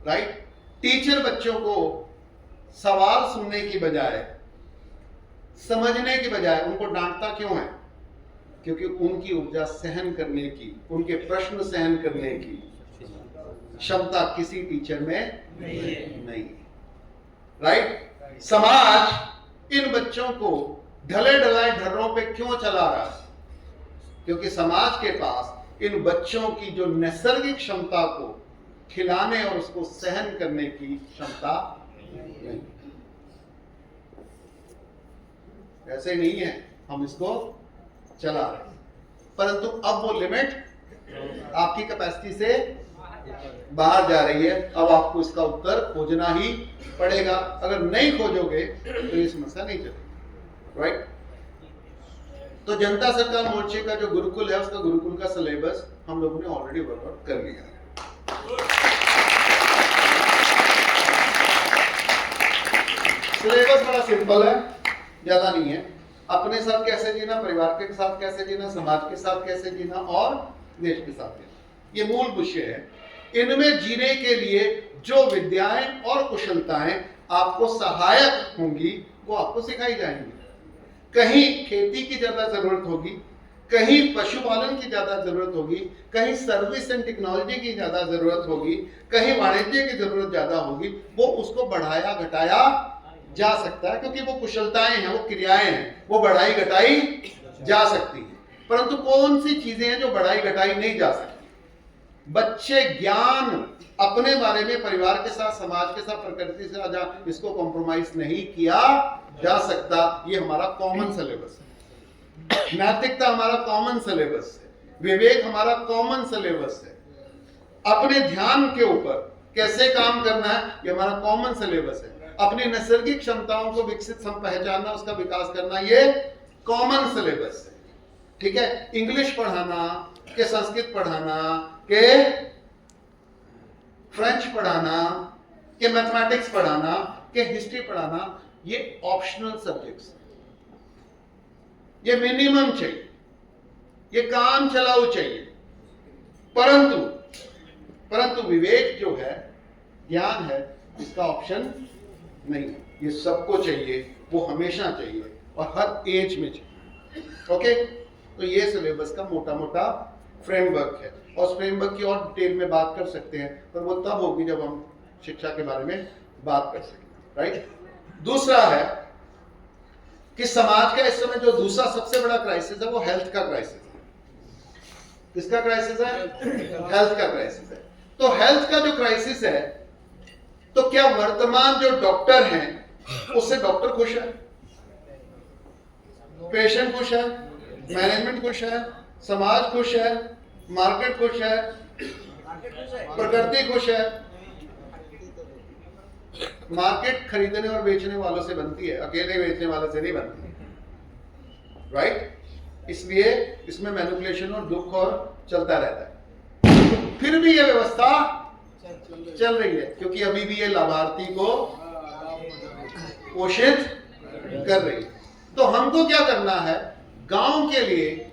राइट? टीचर बच्चों को सवाल सुनने की बजाय, समझने की बजाय उनको डांटता क्यों है? क्योंकि उनकी ऊर्जा सहन करने की, उनके प्रश्न सहन करने की क्षमता किसी टीचर में नहीं, राइट? समाज इन बच्चों को ढले ढलाए ढर्रों पे क्यों चला रहा है? क्योंकि समाज के पास इन बच्चों की जो नैसर्गिक क्षमता को खिलाने और उसको सहन करने की क्षमता नहीं। ऐसे नहीं है, हम इसको चला रहे हैं, परंतु अब वो लिमिट आपकी कैपेसिटी से बाहर जा रही है। अब आपको इसका उत्तर खोजना ही पड़ेगा। अगर नहीं खोजोगे तो ये समस्या नहीं चलेगी, राइट? तो जनता सरकार मोर्चे का जो गुरुकुल है, उसका गुरुकुल का सिलेबस हम लोगों ने ऑलरेडी वर्कआउट कर लिया है। सिलेबस बड़ा सिंपल है, ज्यादा नहीं है। अपने साथ कैसे जीना, परिवार के साथ कैसे जीना, समाज के साथ कैसे जीना और देश के साथ जीना, ये मूल विषय है। इनमें जीने के लिए जो विद्याएं और कुशलताएं आपको सहायक होंगी वो आपको सिखाई जाएंगी। कहीं खेती की ज्यादा जरूरत होगी, कहीं पशुपालन की ज्यादा जरूरत होगी, कहीं सर्विस एंड टेक्नोलॉजी की ज्यादा जरूरत होगी, कहीं वाणिज्य की जरूरत ज्यादा होगी, वो उसको बढ़ाया घटाया जा सकता है, क्योंकि वो कुशलताएं हैं, वो क्रियाएं हैं, वो बढ़ाई घटाई जा सकती है। परंतु कौन सी चीजें हैं जो बढ़ाई घटाई नहीं जा सकती? बच्चे ज्ञान अपने बारे में परिवार के साथ, समाज के साथ, प्रकृति से आजा, इसको कॉम्प्रोमाइज नहीं किया जा सकता। ये हमारा कॉमन सिलेबस है। नैतिकता हमारा कॉमन सिलेबस है, विवेक हमारा कॉमन सिलेबस है, अपने ध्यान के ऊपर कैसे काम करना है ये हमारा कॉमन सिलेबस है, अपनी नैसर्गिक क्षमताओं को विकसित पहचानना, उसका विकास करना, ये कॉमन सिलेबस है। ठीक है, इंग्लिश पढ़ाना के संस्कृत पढ़ाना के फ्रेंच पढ़ाना के मैथमेटिक्स पढ़ाना के हिस्ट्री पढ़ाना, ये ऑप्शनल सब्जेक्ट्स, ये मिनिमम चाहिए, ये काम चलाऊ चाहिए। परंतु विवेक जो है, ज्ञान है, इसका ऑप्शन नहीं, ये सबको चाहिए, वो हमेशा चाहिए और हर एज में चाहिए। ओके, तो ये सिलेबस का मोटा मोटा फ्रेमवर्क है, और उस फ्रेमवर्क की और डिटेल में बात कर सकते हैं, पर वो तब होगी जब हम शिक्षा के बारे में बात कर सकें। राइट। दूसरा है कि समाज का इस समय जो दूसरा सबसे बड़ा क्राइसिस है वो हेल्थ का क्राइसिस है। किसका क्राइसिस है? हेल्थ का क्राइसिस है। तो हेल्थ का जो क्राइसिस है, तो क्या वर्तमान जो डॉक्टर हैं उससे डॉक्टर खुश है, पेशेंट खुश है, मैनेजमेंट खुश है, समाज खुश है, मार्केट खुश है, प्रकृति खुश है? मार्केट खरीदने और बेचने वालों से बनती है, अकेले बेचने वालों से नहीं बनती। राइट। इसलिए इसमें मैनिपुलेशन और दुख और चलता रहता है। फिर भी यह व्यवस्था चल रही है, क्योंकि अभी भी ये लाभार्थी को पोषित कर रही है। तो हमको क्या करना है? गांव के लिए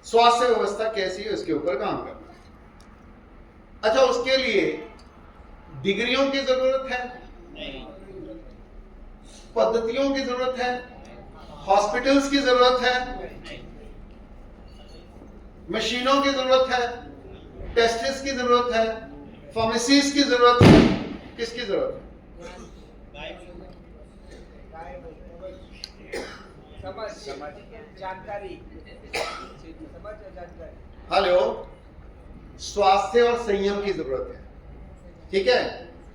स्वास्थ्य व्यवस्था कैसी है उसके ऊपर काम करना है। अच्छा, उसके लिए डिग्रियों की जरूरत है, पद्धतियों की जरूरत है, हॉस्पिटल्स की जरूरत है, मशीनों की जरूरत है, टेस्टिस की जरूरत है, फार्मेसीज की जरूरत है। किसकी जरूरत है? हेलो, स्वास्थ्य और संयम की जरूरत है। ठीक है,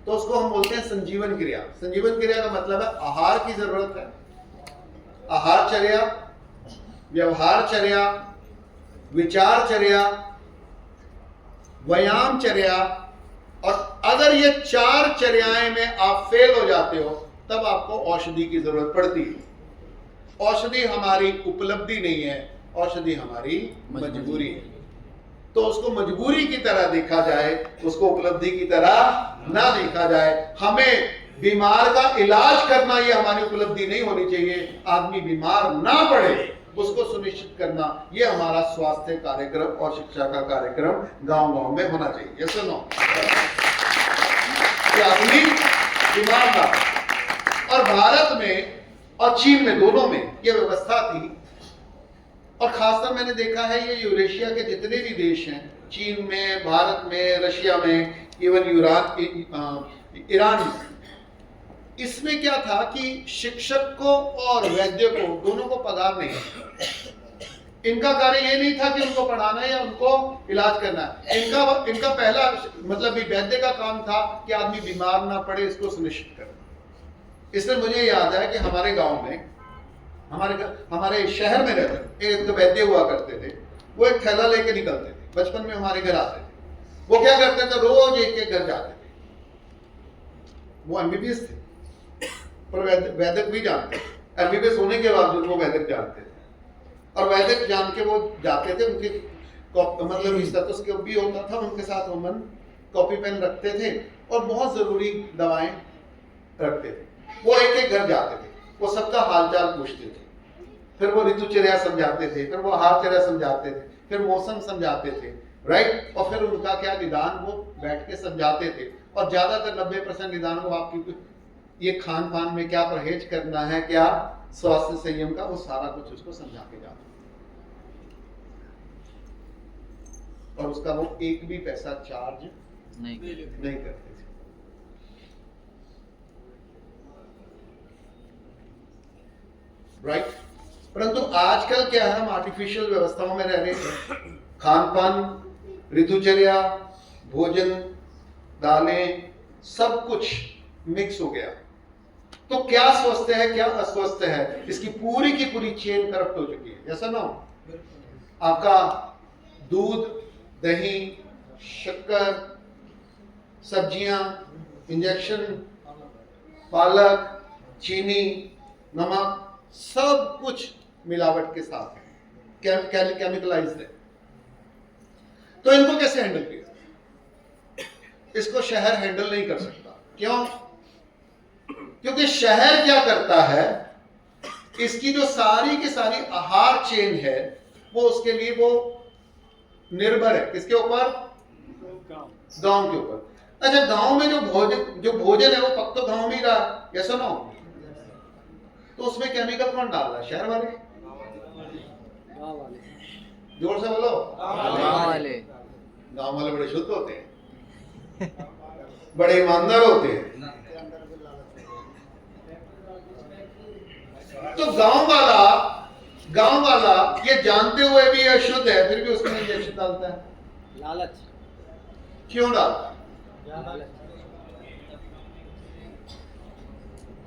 तो उसको हम बोलते हैं संजीवन क्रिया। संजीवन क्रिया का मतलब है आहार की जरूरत है, आहारचर्या, व्यवहारचर्या, विचारचर्या, व्यायामचर्या। और अगर ये 4 चर्याएं में आप फेल हो जाते हो तब आपको औषधि की जरूरत पड़ती है। औषधि हमारी उपलब्धि नहीं है, औषधि हमारी मजबूरी है। तो उसको मजबूरी की तरह देखा जाए, उसको उपलब्धि की तरह ना देखा जाए। हमें बीमार का इलाज करना ये हमारी उपलब्धि नहीं होनी चाहिए। आदमी बीमार ना पड़े उसको सुनिश्चित करना ये हमारा स्वास्थ्य कार्यक्रम और शिक्षा का कार्यक्रम गांव-गांव में होना चाहिए। ये सुनो, आदमी बीमार ना पड़े। और भारत में और चीन में, दोनों में ये व्यवस्था थी। और खासकर मैंने देखा है ये यूरेशिया के जितने भी देश हैं, चीन में, भारत में, रशिया में, इवन ईरान में, इसमें क्या था कि शिक्षक को और वैद्य को दोनों को पगार नहीं है। इनका कार्य ये नहीं था कि उनको पढ़ाना है या उनको इलाज करना है। इनका पहला मतलब वैद्य का काम था कि आदमी बीमार ना पड़े, इसको सुनिश्चित करना। इसलिए मुझे याद है कि हमारे गांव में, हमारे शहर में रहते एक वैद्य हुआ करते थे। वो एक थैला लेके निकलते थे, बचपन में हमारे घर आते थे। वो क्या करते थे? रोज एक एक घर जाते थे। वो एमबीबीएस थे पर वैदिक भी जानते थे। एमबीबीएस होने के बावजूद वो वैदिक जानते थे, और वैदिक जान के वो जाते थे। उनके मतलब स्टेथोस्कोप भी होता था उनके साथ, उमन कॉपी पेन रखते थे और बहुत जरूरी दवाएं रखते थे। वो एक एक घर जाते थे, वो सबका हालचाल पूछते थे, फिर वो ऋतुचर्या समझाते थे, फिर वो आहारचर्या समझाते थे, फिर मौसम समझाते थे। राइट। और फिर उनका क्या निदान वो बैठ के समझाते थे। और ज्यादातर 90% निदान वो आपकी ये खान पान में क्या परहेज करना है, क्या स्वास्थ्य संयम का, वो सारा कुछ उसको समझा के जाते, और उसका वो एक भी पैसा चार्ज नहीं करते थे। राइट? परंतु आजकल क्या है, हम आर्टिफिशियल व्यवस्थाओं में रह रहे हैं। खान पान, ऋतुचर्या, भोजन, दालें, सब कुछ मिक्स हो गया। तो क्या स्वस्थ है, क्या अस्वस्थ है, इसकी पूरी की पूरी चेन करप्ट हो चुकी है। ऐसा ना हो, आपका दूध, दही, शक्कर, सब्जियां, इंजेक्शन, पालक, चीनी, नमक, सब कुछ मिलावट के साथ है, केमिकलाइज्ड है। तो इनको कैसे हैंडल किया? इसको शहर हैंडल नहीं कर सकता। क्यों? क्योंकि शहर क्या करता है, इसकी जो सारी की सारी आहार चेन है, वो उसके लिए वो निर्भर है किसके ऊपर? गांव के ऊपर। अच्छा, गांव में जो भोजन है वो पक तो गांव में ही रहा है, ऐसा ना हो, तो उसमें केमिकल कौन डाल रहा है? शहर वाले। जोर से बोलो। गांव वाले बड़े शुद्ध होते हैं, बड़े ईमानदार होते हैं। तो गांव वाला ये जानते हुए भी यह शुद्ध है, फिर भी उसमें इंजेक्शन डालता है। लालच। क्यों डालता है?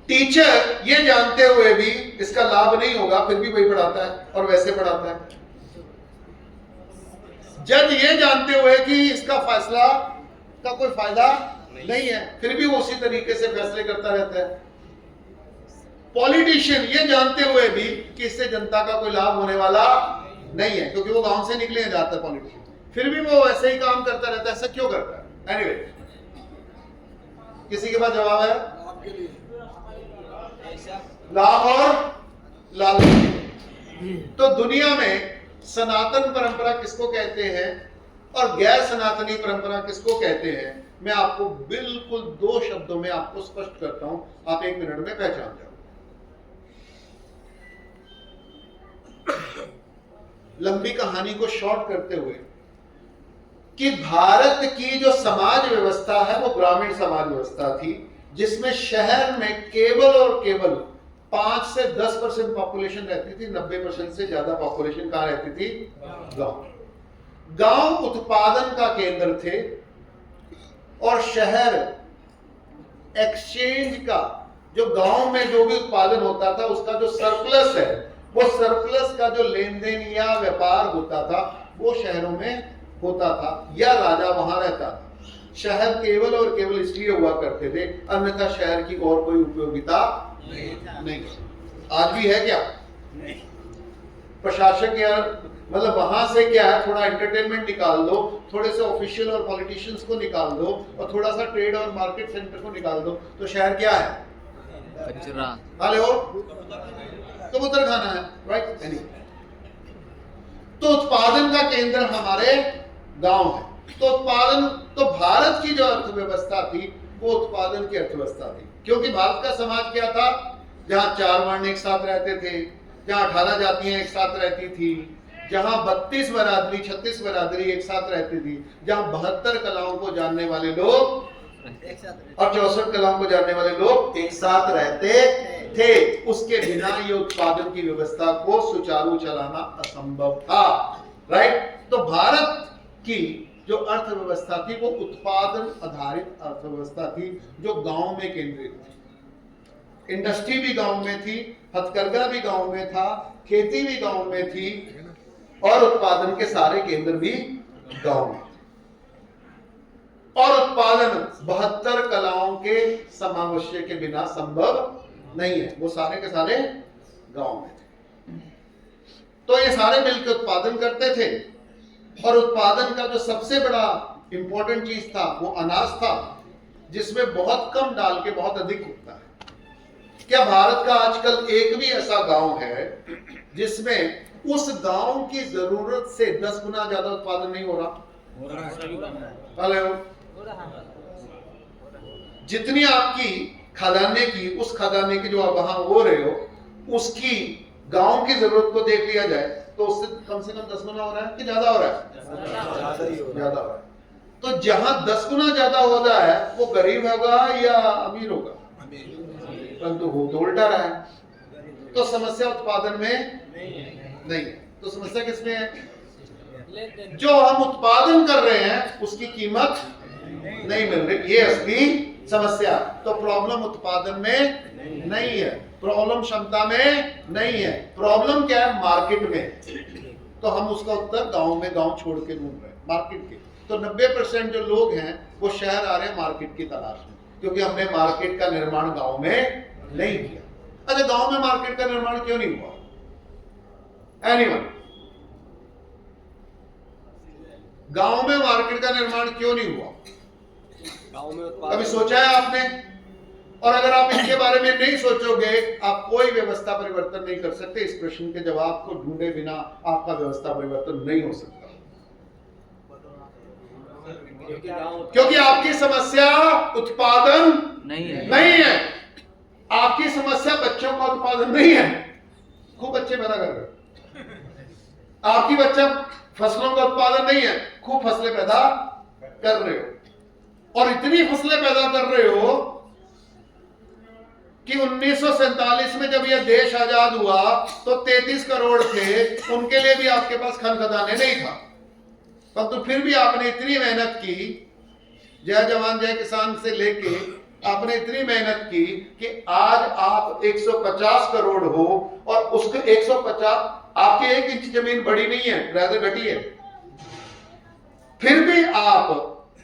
टीचर ये जानते हुए भी इसका लाभ नहीं होगा, फिर भी वही पढ़ाता है और वैसे पढ़ाता है। जज ये जानते हुए कि इसका फैसला का कोई फायदा नहीं है, फिर भी वो उसी तरीके से फैसले करता रहता है। पॉलिटिशियन ये जानते हुए भी कि इससे जनता का कोई लाभ होने वाला नहीं है, क्योंकि वो गांव से निकले हैं ज्यादातर पॉलिटिशियन, फिर भी वो ऐसे ही काम करता रहता है। ऐसा क्यों करता है? एनीवे, किसी के पास जवाब है? लाभ और लालच। तो दुनिया में सनातन परंपरा किसको कहते हैं और गैर सनातनी परंपरा किसको कहते हैं, मैं आपको बिल्कुल 2 शब्दों में आपको स्पष्ट करता हूं, आप 1 मिनट में पहचान जाओ। लंबी कहानी को शॉर्ट करते हुए, कि भारत की जो समाज व्यवस्था है वो ग्रामीण समाज व्यवस्था थी, जिसमें शहर में केवल और केवल 5 से 10% पॉपुलेशन रहती थी, 90% से ज्यादा पॉपुलेशन कहां रहती थी? गांव। गांव उत्पादन का केंद्र थे और शहर एक्सचेंज का, जो गांव में जो भी उत्पादन होता था उसका जो सरप्लस है, वो सरप्लस का जो लेन देन या व्यापार होता था वो शहरों में होता था, या राजा वहां रहता था। शहर केवल और केवल इसलिए हुआ करते थे, अन्यथा शहर की और कोई उपयोगिता नहीं। आज भी है क्या? प्रशासक या मतलब वहां से क्या है, थोड़ा एंटरटेनमेंट निकाल दो, थोड़े से ऑफिशियल और पॉलिटिशियंस को निकाल दो, और थोड़ा सा ट्रेड और मार्केट सेंटर को निकाल दो, तो शहर क्या है? कचरा। हेलो, कबूतर खाना है, राइट? तो उत्पादन का केंद्र हमारे गांव है। तो भारत की जो अर्थव्यवस्था थी वो उत्पादन की अर्थव्यवस्था थी, क्योंकि भारत का समाज क्या था? जहां 4 वर्ण एक साथ रहते थे, जहां 18 जातियां एक साथ रहती थी, जहां 32 बरादरी 36 बरादरी एक साथ रहती थी, जहां 72 कलाओं को जानने वाले लोग और 64 कलाओं को जानने वाले लोग एक साथ रहते थे। उसके बिना ये उत्पादन की व्यवस्था को सुचारू चलाना असंभव था, राइट? तो भारत की जो अर्थव्यवस्था थी वो उत्पादन आधारित अर्थव्यवस्था थी, जो गांव में केंद्रित थी। इंडस्ट्री भी गांव में थी, हथकरघा भी गांव में था, खेती भी गांव में थी, और उत्पादन के सारे केंद्र भी गांव में। और उत्पादन 72 कलाओं के समावेश के बिना संभव नहीं है, वो सारे के सारे गांव में थे। तो ये सारे मिलकर उत्पादन करते थे, और उत्पादन का जो सबसे बड़ा इंपॉर्टेंट चीज था वो अनाज था, जिसमें बहुत कम डाल के बहुत अधिक उगता है। क्या भारत का आजकल एक भी ऐसा गांव है जिसमें उस गांव की जरूरत से 10 गुना ज्यादा उत्पादन नहीं हो रहा? हेलो, जितनी आपकी खदाने की, उस खदाने की जो आप वहां हो रहे हो, उसकी गांव की जरूरत को देख लिया जाए तो उससे कम से कम 10 गुना हो रहा है कि ज्यादा हो रहा है? ज्यादा हो रहा है। तो जहां 10 गुना ज्यादा हो रहा है वो गरीब होगा या अमीर होगा? परंतु हो तो उल्टा रहा है। तो समस्या उत्पादन में नहीं है, तो समस्या किसमें है? जो हम उत्पादन कर रहे हैं उसकी कीमत नहीं मिल रही, ये असली समस्या। तो प्रॉब्लम उत्पादन में नहीं है, प्रॉब्लम क्षमता में नहीं है, प्रॉब्लम क्या है? मार्केट में। तो हम उसका उत्तर गांव में गांव छोड़ के ढूंढ रहे हैं, मार्केट के। तो 90% जो लोग हैं वो शहर आ रहे हैं मार्केट की तलाश में, क्योंकि हमने मार्केट का निर्माण गांव में नहीं किया। अच्छा, गांव में मार्केट का निर्माण क्यों नहीं हुआ? एनीवन, गांव में मार्केट का निर्माण क्यों नहीं हुआ? कभी सोचा है आपने? और अगर आप इसके बारे में नहीं सोचोगे, आप कोई व्यवस्था परिवर्तन नहीं कर सकते। इस प्रश्न के जवाब को ढूंढे बिना आपका व्यवस्था परिवर्तन नहीं हो सकता, क्योंकि आपकी समस्या उत्पादन नहीं है। आपकी समस्या बच्चों का उत्पादन नहीं है, खूब बच्चे पैदा कर रहे हो। आपकी बच्चा फसलों का उत्पादन नहीं है, खूब फसलें पैदा कर रहे हो। और इतनी फसलें पैदा कर रहे हो कि 1947 में जब यह देश आजाद हुआ तो 33 करोड़ थे, उनके लिए भी आपके पास खन खजाने नहीं था। परंतु फिर भी आपने इतनी मेहनत की, जय जवान जय किसान से लेके आपने इतनी मेहनत की कि आज आप 150 करोड़ हो, और उसके 150 आपकी 1 इंच जमीन बड़ी नहीं है, rather घटी है। फिर भी आप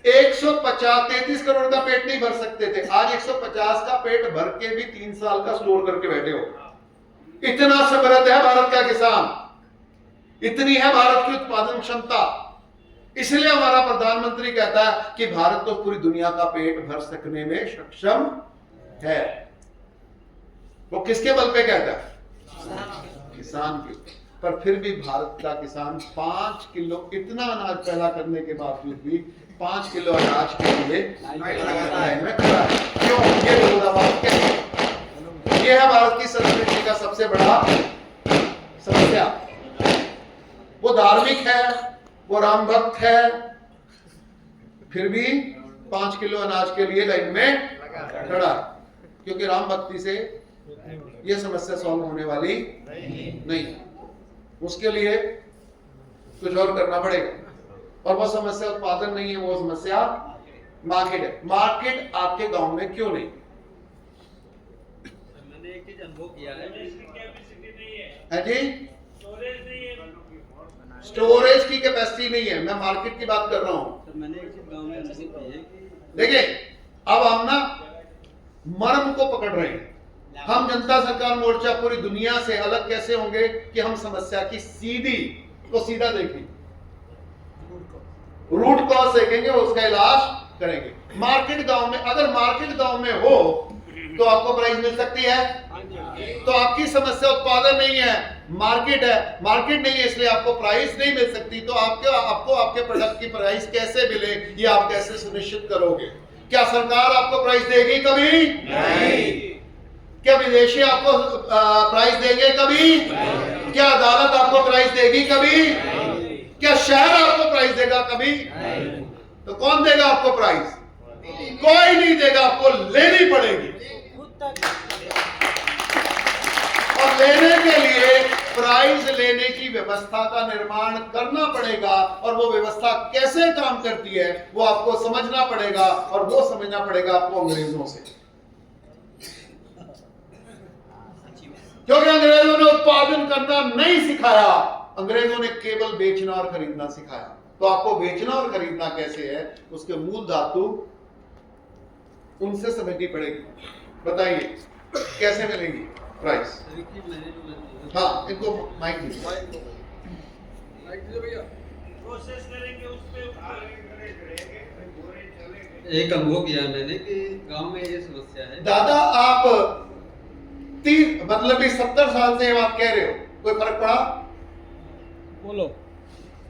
133 करोड़ का पेट नहीं भर सकते थे, आज 150 का पेट भर के भी 3 साल का स्टोर करके बैठे हो। इतना समृद्ध है भारत का किसान, इतनी है भारत की उत्पादन क्षमता। इसलिए हमारा प्रधानमंत्री कहता है कि भारत तो पूरी दुनिया का पेट भर सकने में सक्षम है। वो किसके बल पे कहता है? किसान के। पर फिर भी भारत का किसान 5 किलो, इतना अनाज पैदा करने के बावजूद भी 5 किलो अनाज के लिए लाइन में खड़ा है। क्यों? ये विरोधाभास कैसे? ये है भारत की संस्कृति का सबसे बड़ा समस्या। वो धार्मिक है, वो राम भक्त है, फिर भी 5 किलो अनाज के लिए लाइन में खड़ा, क्योंकि राम भक्ति से यह समस्या सॉल्व होने वाली नहीं। उसके लिए कुछ और करना पड़ेगा, और वो समस्या उत्पादन नहीं है, वो समस्या मार्केट है। मार्केट आपके गांव में क्यों नहीं? मैंने एक चीज अनुभव किया है जी, स्टोरेज की कैपेसिटी नहीं है, मैं मार्केट की बात कर रहा हूं। तो मैंने एक चीज गांव में अनुभव की है कि देखिए, अब हम ना मर्म को पकड़ रहे हैं। हम जनता सरकार मोर्चा पूरी दुनिया से अलग कैसे होंगे कि हम समस्या की सीधी को सीधा देखें, रूट कॉज देखेंगे, उसका इलाज करेंगे। मार्केट गांव में, अगर मार्केट गांव में हो तो आपको प्राइस मिल सकती है। तो आपकी समस्या उत्पादन नहीं है, मार्केट है। मार्केट नहीं है इसलिए आपको प्राइस नहीं मिल सकती। तो आपको आपके प्रोडक्ट की प्राइस कैसे मिले, ये आप कैसे सुनिश्चित करोगे? क्या सरकार आपको प्राइस देगी? कभी नहीं। क्या विदेशी आपको प्राइस देंगे? कभी नहीं। क्या अदालत आपको प्राइस देगी? कभी नहीं। क्या शहर आपको प्राइस देगा? कभी नहीं। तो कौन देगा आपको प्राइस? कोई नहीं देगा, आपको लेनी पड़ेगी। और लेने के लिए प्राइस लेने की व्यवस्था का निर्माण करना पड़ेगा, और वो व्यवस्था कैसे काम करती है वो आपको समझना पड़ेगा, और वो समझना पड़ेगा आपको अंग्रेजों से। क्योंकि अंग्रेजों ने उत्पादन करना नहीं सिखाया, अंग्रेजों ने केवल बेचना और खरीदना सिखाया। तो आपको बेचना और खरीदना कैसे है, उसके मूल धातु उनसे समझनी पड़ेगी। बताइए कैसे मिलेंगी प्राइस? हाँ, इनको माइक दीजिए। एक अनुभव किया मैंने कि गांव में ये समस्या है। दादा, आप 70 साल से ये बात कह रहे हो, कोई फर्क पड़ा? बोलो,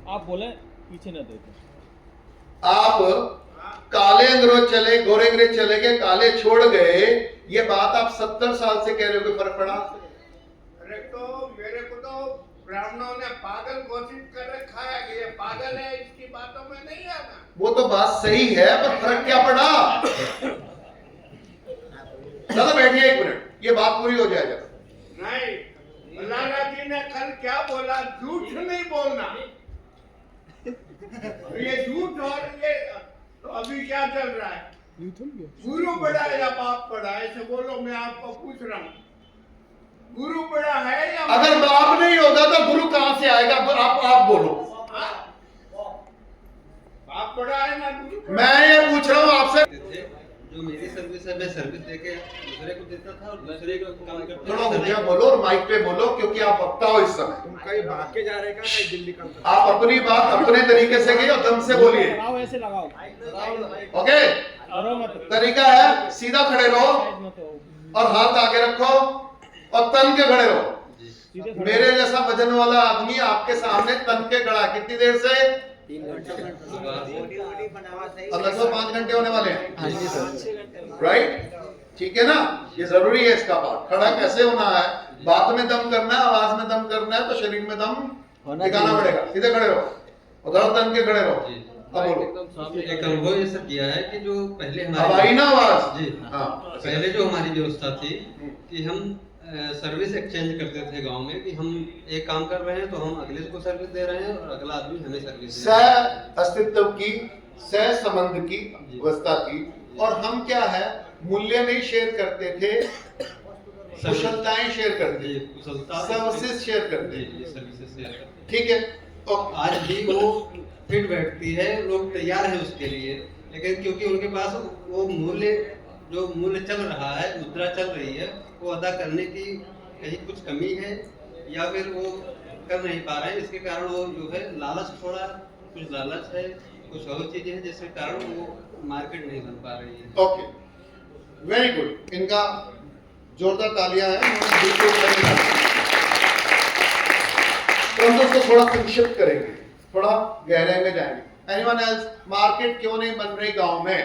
आप बोले, पीछे न देखो। आप काले अंग्रेज चले, गोरे अंग्रेज चले गए, काले छोड़ गए, ये बात आप 70 साल से कह रहे हो, कोई फर्क पड़ा? मेरे को तो ब्राह्मणों ने पागल घोषित कर रखा है कि ये पागल है, इसकी बातों में नहीं आना। वो तो बात सही है, पर फर्क क्या पड़ा? दादा बैठिए एक मिनट, ये बात पूरी हो जाएगा। नहीं, मौलाना जी ने कल क्या बोला, झूठ नहीं बोलना। ये झूठ और ये तो अभी क्या चल रहा है? गुरु बड़ा या बाप बड़ा, ऐसे बोलो, मैं आपको पूछ रहा हूँ, गुरु बड़ा है या अगर बाप नहीं होगा तो गुरु कहां से आएगा? आप बोलो। बाप बड़ा है ना गुरु बड़ा? मैं ये पूछ रहा हूँ आपसे। जो मेरी सर्विस है मैं सर्विस देके दूसरे को देता था और दूसरे को काम करता थोड़ा ऊंचा बोलो और माइक पे बोलो, क्योंकि आप वक्ता हो इस समय। तुम कहीं भाग के जा रहे का, कहीं दिल्ली का? आप अपनी बात अपने तरीके से कहिए और दम से बोलिए। लगाओ, ऐसे लगाओ, ओके? करो मत, तरीका है सीधा खड़े रहो मत हो, और हाथ आगे रखो और तन के खड़े रहो। सीधे खड़े मेरे जैसा वजन वाला आदमी आपके सामने तन के खड़ा, कितनी देर से? 3 घंटे अब लगभग 5 घंटे होने वाले हैं, राइट? ठीक है ना? ये जरूरी है इसका बात। खड़ा कैसे होना है? बात में दम करना है, आवाज में दम करना है, तो शरीर में दम दिखाना पड़ेगा। सीधे खड़े रहो, उधर तन के खड़े रहो। अब बोलो। एक अनुभव ऐसा किया है कि जो पहले अब हमारी आई ना आवाज? जी हाँ। पहले जो हमारी व्यवस्था थी कि हम सर्विस एक्सचेंज करते थे गांव में, कि हम एक काम कर रहे हैं तो हम अगले को सर्विस दे रहे हैं और अगला आदमी हमें सर्विस दे रहा है। सह अस्तित्व की, सह संबंध की व्यवस्था थी। और हम क्या है, मूल्य नहीं शेयर करते थे, कुशलताएं शेयर करते जी, थे, कुशलता सर्विसेज शेयर करते जी, थे। जी, सर्विसेज शेयर करते हैं। ठीक है? तो आज भी वो फिट बैठती है, लोग तैयार हैं उसके लिए, लेकिन क्योंकि उनके पास वो जो मूल्य चल रहा है, मुद्रा चल रही है, वो अदा करने की कहीं कुछ कमी है या फिर वो कर नहीं पा रहे हैं। इसके कारण वो जो है लालच, थोड़ा कुछ लालच है, कुछ और चीजें हैं जिसके कारण वो मार्केट नहीं बन पा रही है। Okay, very good. इनका जोरदार तालियां हैं। उन्होंने बिल्कुल सही कहा। तो हम दोस्तों थोड़ा संक्षिप्त करेंगे, थोड़ा गहराई में जाएंगे। Anyone else? मार्केट क्यों नहीं बन रही गांव में?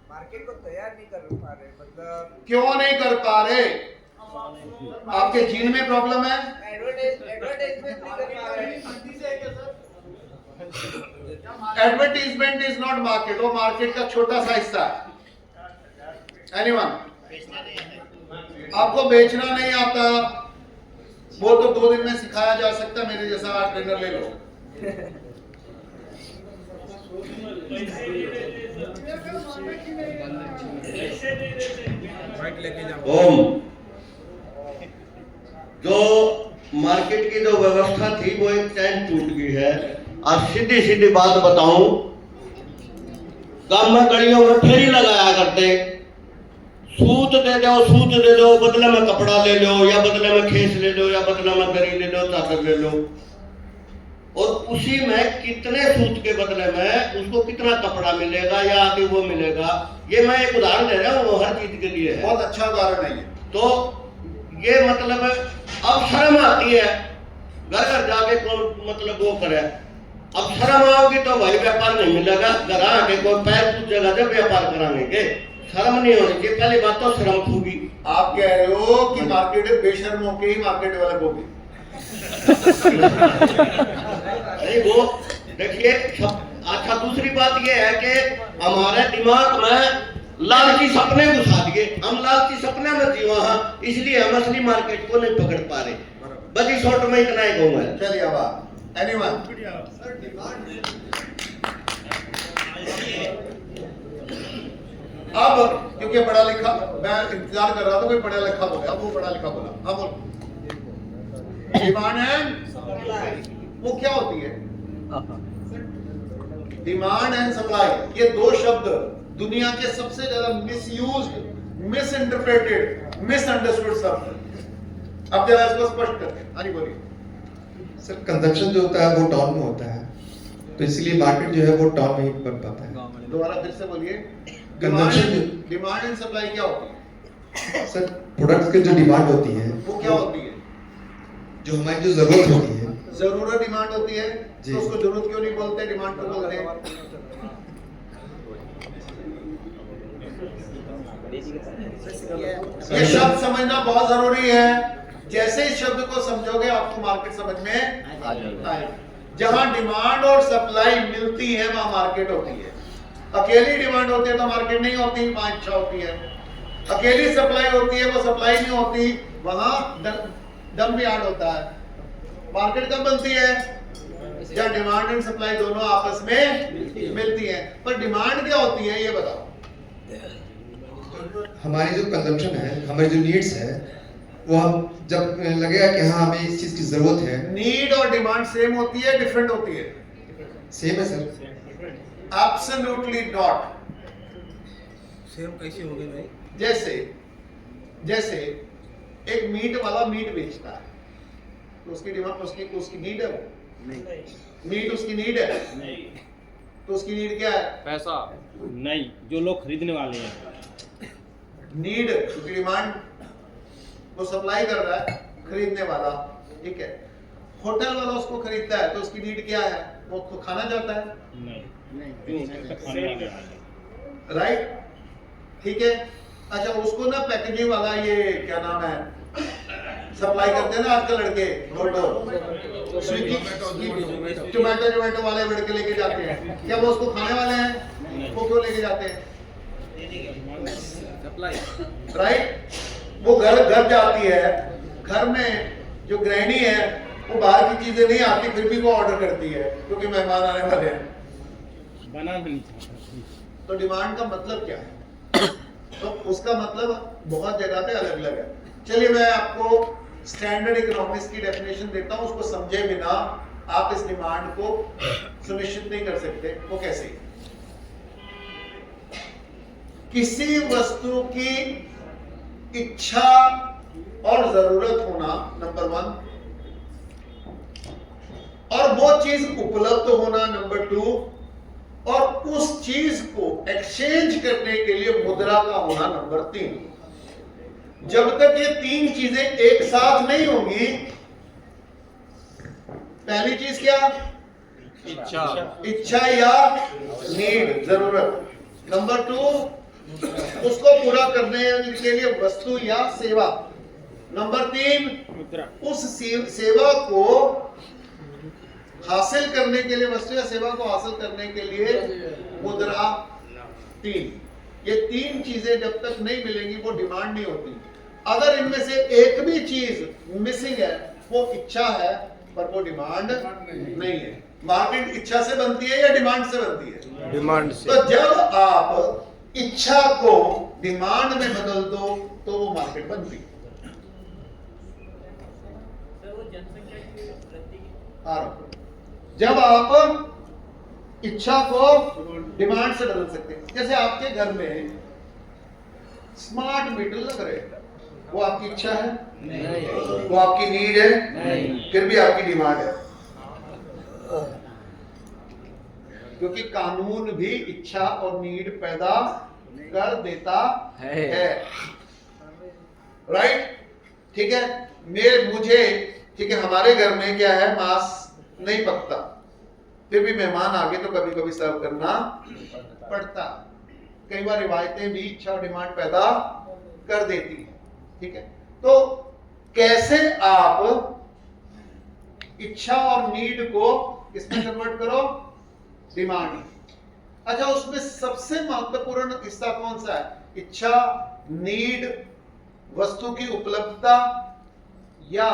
मार्केट को तैयार नहीं कर पा रहे, मतलब क्यों नहीं कर पा रहे? आपके जीन में प्रॉब्लम है? एडवर्टाइजमेंट नहीं कर पा रहे। एडवर्टीजमेंट इज नॉट मार्केट, वो मार्केट का छोटा सा हिस्सा है। एनीवन? आपको बेचना नहीं आता, वो तो 2 दिन में सिखाया जा सकता है। मेरे जैसा आप ट्रेनर ले लो। ओम, जो मार्केट की जो व्यवस्था थी वो एक चैन टूट गई है। आज सीधी सीधी बात बताऊं, गांव में गलियों में फेरी लगाया करते, सूत दे दो, बदले में कपड़ा ले लो, या बदले में खेस ले लो, या बदले में दरी ले लो, चादर ले लो, और उसी में कितने सूत के बदले में उसको कितना कपड़ा मिलेगा या आगे वो मिलेगा। ये मैं एक उदाहरण दे रहा हूँ, वो हर चीज के लिए है। बहुत अच्छा उदाहरण है ये। तो ये मतलब अब शर्म आती है, घर घर जाके कौन मतलब वो करे। अब शर्म आओगी तो वही व्यापार नहीं मिलेगा। घर आके कोई पैर पूछेगा जब व्यापार कराएंगे। शर्म नहीं होनी चाहिए, पहली बात तो शर्म खूबी। आप कह रहे हो कि मार्केट बेशर्म होके ही मार्केट डेवलप होगी? नहीं, वो देखिए। अच्छा, दूसरी बात ये है कि हमारे दिमाग में लालची सपने घुसा दिए। हम लालची सपने में जीवा हैं, इसलिए हम असली मार्केट को नहीं पकड़ पा रहे। बस इस शॉर्ट में इतना ही कहूंगा। चलिए अब एनीवन? अब क्योंकि पढ़ा लिखा, मैं इंतजार कर रहा था कोई पढ़ा लिखा बोले, अब वो पढ़ा लिखा बोला। हाँ बोलो। डिमांड एंड वो क्या होती है? डिमांड एंड सप्लाई, ये 2 शब्द दुनिया के सबसे ज्यादा मिसयूज्ड, मिसइंटरप्रेटेड, मिसअंडरस्टूड शब्द। अब जरा इसको स्पष्ट करें। हाँ जी बोलिए। सर, कंजप्शन जो होता है वो टाउन में होता है, तो इसलिए मार्केट जो है वो टाउन में ही बन पाता है। दोबारा फिर से बोलिए। डिमांड एंड सप्लाई क्या होती है? सर, प्रोडक्ट्स की जो डिमांड होती है वो क्या होती है? जो हमारी जो जरूरत होती है। जरूरत डिमांड होती है, जी। तो उसको जरूरत क्यों नहीं बोलते, डिमांड क्यों बोलते हैं? ये शब्द समझना बहुत जरूरी है। जैसे इस शब्द को समझोगे आपको मार्केट समझ में आएगी। जहां डिमांड और सप्लाई मिलती है वहां मार्केट होती है। अकेली डिमांड होती है तो मार्केट नहीं होती, वहां इच्छा होती है। अकेली सप्लाई होती है वो सप्लाई नहीं होती, वहां डम यार्ड होता है। मार्केट कब बनती है? जब डिमांड एंड सप्लाई दोनों आपस में मिलती है। पर डिमांड क्या होती है ये बताओ। हमारी जो कंजम्पशन है, हमारी जो नीड्स है, वो हम जब लगेगा कि हाँ हमें इस चीज की जरूरत है। नीड और डिमांड सेम होती है, डिफरेंट होती है? सेम है सर। Absolutely not. सेम कैसे हो गए भाई? जैसे एक मीट वाला मीट बेचता है तो उसकी डिमांड उसकी नीड है, वो मीट उसकी नीड है, तो उसकी नीड क्या है? पैसा नहीं, जो लोग खरीदने वाले हैं। नीड, उसकी डिमांड वो सप्लाई कर रहा है, खरीदने वाला, ठीक है। होटल वाला उसको खरीदता है तो उसकी नीड क्या है? वो उसको खाना चाहता है, नहीं खाने वाले हैं। राइट, ठीक है। अच्छा, उसको ना पैकेजिंग वाला, ये क्या नाम है, सप्लाई करते हैं ना आजकल लड़के, स्विगी टोमेटो वाले लड़के लेके जाते हैं, क्या वो उसको खाने वाले हैं? वो क्यों लेके जाते हैं? राइट। वो घर जाती है, घर में जो गृहिणी है वो बाहर की चीजें नहीं आती, फिर भी वो ऑर्डर करती है क्योंकि मेहमान आने वाले हैं। बनाना नहीं चाहता। तो डिमांड का मतलब क्या है? तो उसका मतलब बहुत जगह पे अलग अलग है। चलिए मैं आपको स्टैंडर्ड इकोनॉमिक्स की डेफिनेशन देता हूं, उसको समझे बिना आप इस डिमांड को सुनिश्चित नहीं कर सकते। वो कैसे? किसी वस्तु की इच्छा और जरूरत होना, नंबर 1, और वो चीज उपलब्ध होना, नंबर 2, और उस चीज को एक्सचेंज करने के लिए मुद्रा का होना, नंबर 3। जब तक ये 3 चीजें एक साथ नहीं होंगी, पहली चीज क्या? इच्छा या नीड, जरूरत। नंबर 2, उसको पूरा करने के लिए वस्तु या सेवा। नंबर 3, उस सेवा को हासिल करने के लिए, वस्तु या सेवा को हासिल करने के लिए मुद्रा। 3, ये 3 चीजें जब तक नहीं मिलेंगी वो डिमांड नहीं होती। अगर इनमें से एक भी चीज मिसिंग है, वो इच्छा है पर वो डिमांड नहीं है। मार्केट इच्छा से बनती है या डिमांड से बनती है? डिमांड से। तो जब आप इच्छा को डिमांड में बदल दो तो वो मार्केट बनती है। जब आप इच्छा को डिमांड से बदल सकते हैं, जैसे आपके घर में स्मार्ट मीटर लग रहे हैं, वो आपकी इच्छा है? नहीं। वो आपकी नीड है? नहीं। फिर भी आपकी डिमांड है, क्योंकि कानून भी इच्छा और नीड पैदा कर देता है। राइट, ठीक है। मुझे, ठीक है, हमारे घर में क्या है, मांस नहीं पकता, फिर भी मेहमान आगे तो कभी कभी सर्व करना पड़ता। कई बार रिवायतें भी इच्छा और डिमांड पैदा कर देती है, ठीक है। तो कैसे आप इच्छा और नीड को किसमें कन्वर्ट करो? डिमांड। अच्छा, उसमें सबसे महत्वपूर्ण हिस्सा कौन सा है? इच्छा, नीड, वस्तु की उपलब्धता या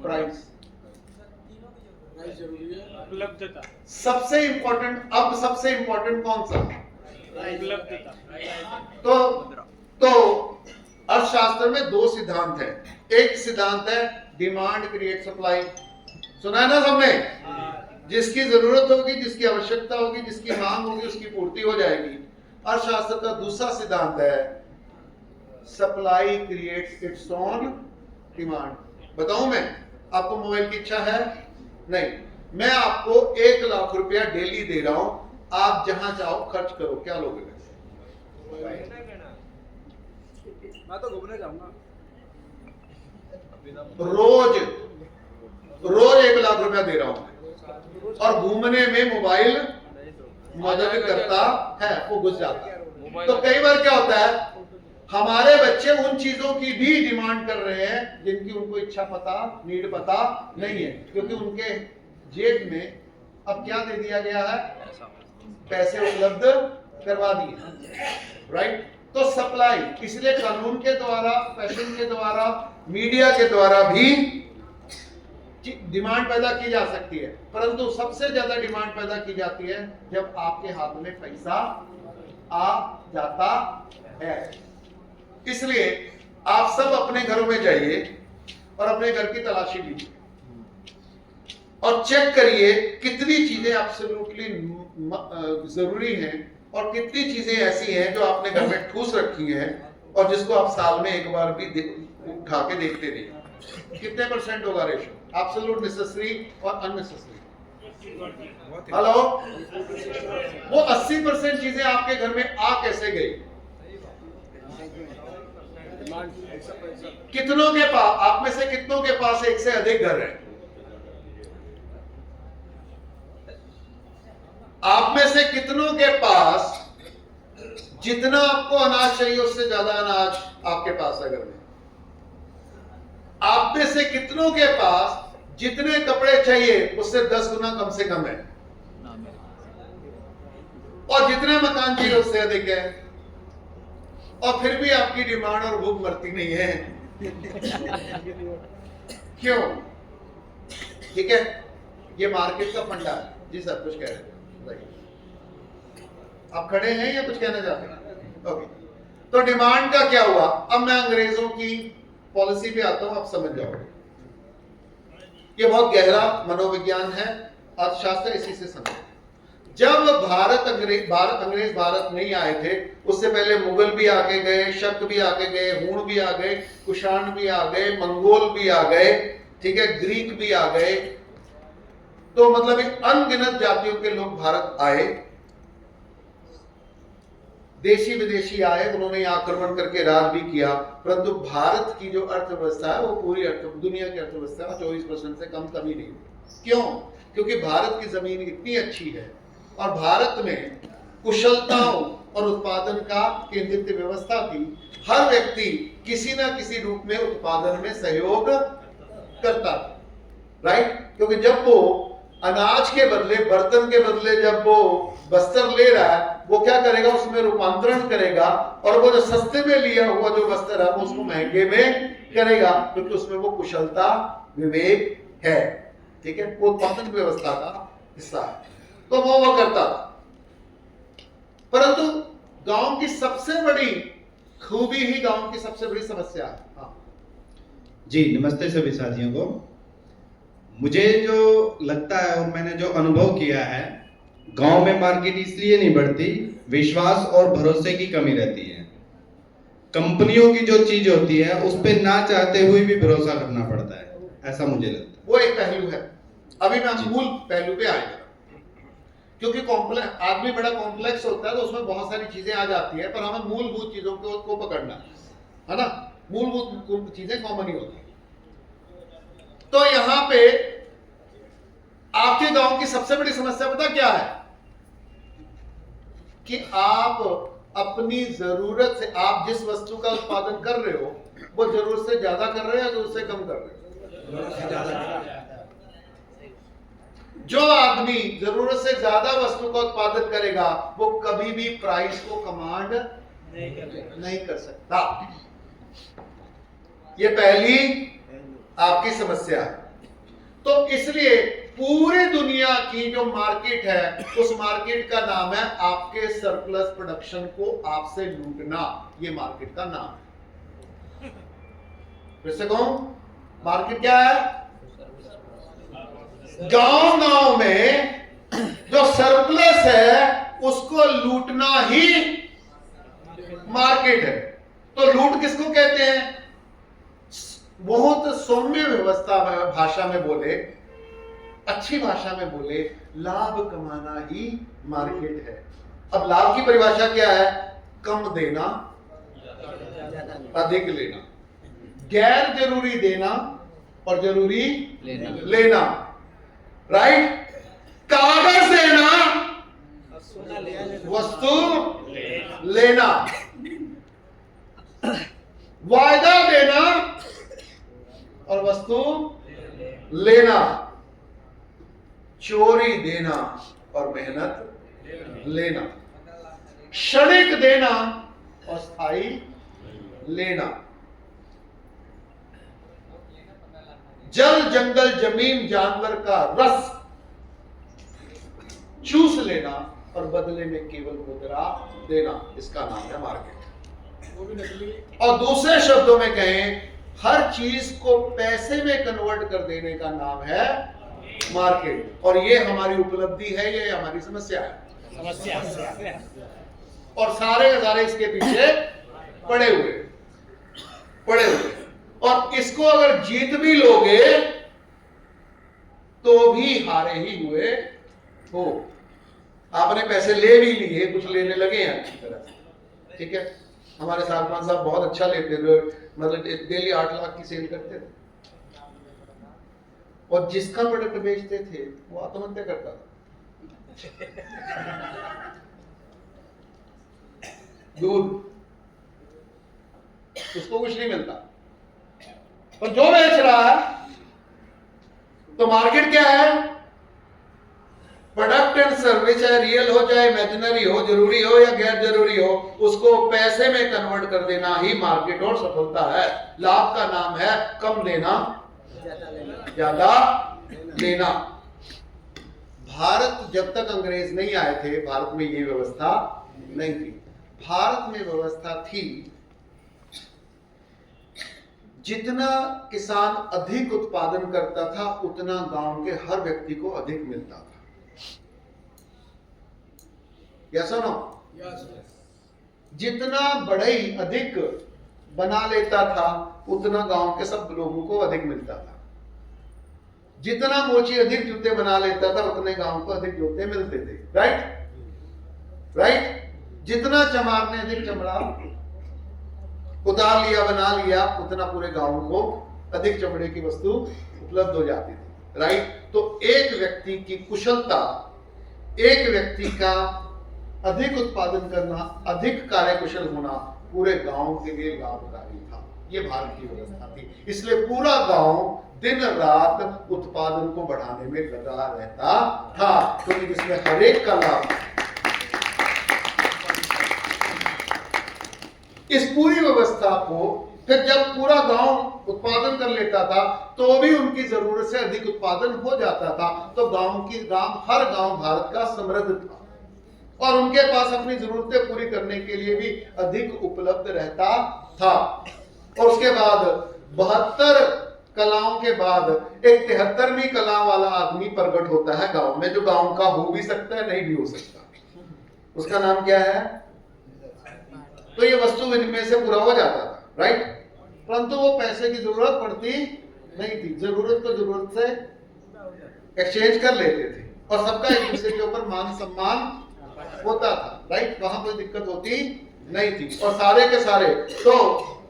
प्राइस? उपलब्धता सबसे इंपॉर्टेंट। अब सबसे इंपॉर्टेंट कौन सा? उपलब्धता। तो अर्थशास्त्र में 2 सिद्धांत हैं। एक सिद्धांत है डिमांड क्रिएट सप्लाई, सुना है ना सबने? जिसकी जरूरत होगी, जिसकी आवश्यकता होगी, जिसकी मांग होगी, उसकी पूर्ति हो जाएगी। अर्थशास्त्र का दूसरा सिद्धांत है supply creates its own demand. बताऊं मैं आपको, मोबाइल की इच्छा है? नहीं। मैं आपको 1 लाख रुपया डेली दे रहा हूं, आप जहां चाहो खर्च करो, क्या लोगे? मैं तो घूमने जाऊंगा। रोज 1 लाख रुपया दे रहा हूं और घूमने में मोबाइल मदद करता है, वो घुस जाता है। तो कई बार क्या होता है, हमारे बच्चे उन चीजों की भी डिमांड कर रहे हैं जिनकी उनको इच्छा पता, नीड पता नहीं है, क्योंकि उनके जेब में अब क्या दे दिया गया है, पैसे उपलब्ध करवा दिए, राइट। तो सप्लाई, इसलिए कानून के द्वारा, फैशन के द्वारा, मीडिया के द्वारा भी डिमांड पैदा की जा सकती है, परंतु सबसे ज्यादा डिमांड पैदा की जाती है जब आपके हाथ में पैसा आ जाता है। इसलिए आप सब अपने घरों में जाइए और अपने घर की तलाशी लीजिए और चेक करिए कितनी चीजें एब्सोल्युटली जरूरी हैं और कितनी चीजें ऐसी हैं जो आपने घर में ठूस रखी हैं और जिसको आप साल में एक बार भी उठा के देखते नहीं। कितने परसेंट होगा रेशो एब्सोल्यूट नेसेसरी और अननेसेसरी? हेलो, वो 80% चीजें आपके घर में आ कैसे गई? कितनों के पास, आप में से कितनों के पास एक से अधिक घर है? आप में से कितनों के पास जितना आपको अनाज चाहिए उससे ज्यादा अनाज आपके पास है घर में? आप में से कितनों के पास जितने कपड़े चाहिए उससे 10 गुना कम से कम है? और जितने मकान चाहिए उससे अधिक है, और फिर भी आपकी डिमांड और भूख मरती नहीं है। क्यों? ठीक है, ये मार्केट का फंडा है। जी सर, कुछ कह रहे हैं? आप खड़े हैं या कुछ कहना चाहते हैं? ओके, तो डिमांड का क्या हुआ? अब मैं अंग्रेजों की पॉलिसी पे आता हूं, आप समझ जाओगे। ये बहुत गहरा मनोविज्ञान है, अर्थशास्त्र, इसी से समझ। जब अंग्रेज भारत नहीं आए थे, उससे पहले मुगल भी आके गए, शक भी आके गए, हूण भी आ गए, कुषाण भी आ गए, मंगोल भी आ गए, ठीक है, ग्रीक भी आ गए। तो मतलब एक अनगिनत जातियों के लोग भारत आए, देशी विदेशी आए, उन्होंने आक्रमण करके राज भी किया, परंतु भारत की जो अर्थव्यवस्था है वो पूरी दुनिया की अर्थव्यवस्था 24% से कम कभी नहीं। क्यों? क्योंकि भारत की जमीन इतनी अच्छी है और भारत में कुशलताओं और उत्पादन का केंद्रित व्यवस्था थी। हर व्यक्ति किसी ना किसी रूप में उत्पादन में सहयोग करता था, राइट। क्योंकि जब वो अनाज के बदले, बर्तन के बदले जब वो वस्त्र ले रहा है, वो क्या करेगा, उसमें रूपांतरण करेगा, और वो जो सस्ते में लिया हुआ जो वस्त्र है वो उसको महंगे में करेगा, क्योंकि उसमें वो कुशलता, विवेक है, ठीक है, वो उत्पादन व्यवस्था का हिस्सा है। तो वो करता था। परंतु गांव की सबसे बड़ी खूबी ही गांव की सबसे बड़ी समस्या है। हाँ जी, नमस्ते सभी साथियों को। मुझे जो लगता है और मैंने जो अनुभव किया है, गांव में मार्केट इसलिए नहीं बढ़ती, विश्वास और भरोसे की कमी रहती है। कंपनियों की जो चीज होती है उस पे ना चाहते हुए भी भरोसा करना पड़ता है, ऐसा मुझे लगता है। वो एक पहलू है। अभी मैं मूल पहलू पे आएगा, क्योंकि आदमी बड़ा कॉम्प्लेक्स होता है तो उसमें बहुत सारी चीजें आ जाती है, पर हमें मूलभूत चीजों को पकड़ना है ना। मूलभूत चीजें कॉमन ही होती है। तो यहां पे आपके गांव की सबसे बड़ी समस्या पता क्या है? कि आप अपनी जरूरत से, आप जिस वस्तु का उत्पादन कर रहे हो वो जरूरत से ज्यादा कर रहे हो या जरूरत से कम कर रहे हो? जो आदमी जरूरत से ज्यादा वस्तु का उत्पादन करेगा वो कभी भी प्राइस को कमांड नहीं कर सकता। ये पहली आपकी समस्या है। तो इसलिए पूरी दुनिया की जो मार्केट है, उस मार्केट का नाम है आपके सरप्लस प्रोडक्शन को आपसे लूटना। ये मार्केट का नाम है। फिर से कहूं, मार्केट क्या है? गांव गांव में जो सरप्लस है उसको लूटना ही मार्केट है। तो लूट किसको कहते हैं? बहुत सौम्य व्यवस्था में, भाषा में बोले, अच्छी भाषा में बोले, लाभ कमाना ही मार्केट है। अब लाभ की परिभाषा क्या है? कम देना, अधिक लेना, गैर जरूरी देना और जरूरी लेना, राइट। कागज देना, वस्तु लेना, वायदा देना और वस्तु लेना, चोरी देना और मेहनत लेना, क्षणिक देना और स्थायी लेना, जल जंगल जमीन जानवर का रस चूस लेना और बदले में केवल मुद्रा देना, इसका नाम है मार्केट। और दूसरे शब्दों में कहें, हर चीज को पैसे में कन्वर्ट कर देने का नाम है मार्केट। और ये हमारी उपलब्धि है, ये हमारी समस्या है, और सारे के सारे इसके पीछे पड़े हुए। और इसको अगर जीत भी लोगे तो भी हारे ही हुए हो। आपने पैसे ले भी लिए, कुछ लेने लगे हैं अच्छी तरह से, ठीक है। हमारे सालमान साहब बहुत अच्छा लेते थे, मतलब डेली 8 लाख की सेल करते थे, और जिसका प्रोडक्ट बेचते थे वो आत्महत्या करता था। दूध, उसको कुछ नहीं मिलता, और जो बेच रहा है, तो मार्केट क्या है? प्रोडक्ट एंड सर्विस, चाहे रियल हो चाहे इमेजिनरी हो, जरूरी हो या गैर जरूरी हो, उसको पैसे में कन्वर्ट कर देना ही मार्केट और सफलता है। लाभ का नाम है कम लेना, ज्यादा लेना। भारत जब तक अंग्रेज नहीं आए थे, भारत में ये व्यवस्था नहीं थी। भारत में व्यवस्था थी, जितना किसान अधिक उत्पादन करता था उतना गांव के हर व्यक्ति को अधिक मिलता था। यस और नो? जितना बढ़ई अधिक बना लेता था उतना गांव के सब लोगों को अधिक मिलता था। जितना मोची अधिक जूते बना लेता था उतने गांव को अधिक जूते मिलते थे। राइट? जितना चमार ने अधिक चमड़ा उतार लिया, बना लिया, उतना पूरे गांव को अधिक चमड़े की वस्तु उपलब्ध हो जाती थी। राइट? तो एक व्यक्ति की कुशलता, एक व्यक्ति का अधिक उत्पादन करना, अधिक कार्यकुशल होना पूरे गांव के लिए लाभकारी था। ये भारत की व्यवस्था थी। इसलिए पूरा गांव दिन रात उत्पादन को बढ़ाने में लगा रहता था, क्योंकि इसमें हर एक का लाभ। इस पूरी व्यवस्था को फिर जब पूरा गांव उत्पादन कर लेता था तो भी उनकी जरूरत से अधिक उत्पादन हो जाता था, तो हर गांव भारत का समृद्ध था और उनके पास अपनी जरूरतें पूरी करने के लिए भी अधिक उपलब्ध रहता था। और उसके बाद 72 कलाओं के बाद एक 73वीं कला वाला आदमी प्रकट होता है गांव में, जो गांव का हो भी सकता है, नहीं भी हो सकता। उसका नाम क्या है? तो ये वस्तु विनिमय से पूरा हो जाता था, राइट? परंतु वो पैसे की जरूरत पड़ती नहीं थी। जरूरत को जरूरत से एक्सचेंज कर लेते थे और सबका एक दूसरे के ऊपर मान सम्मान होता था, राइट? वहां कोई दिक्कत होती नहीं थी। और सारे के सारे तो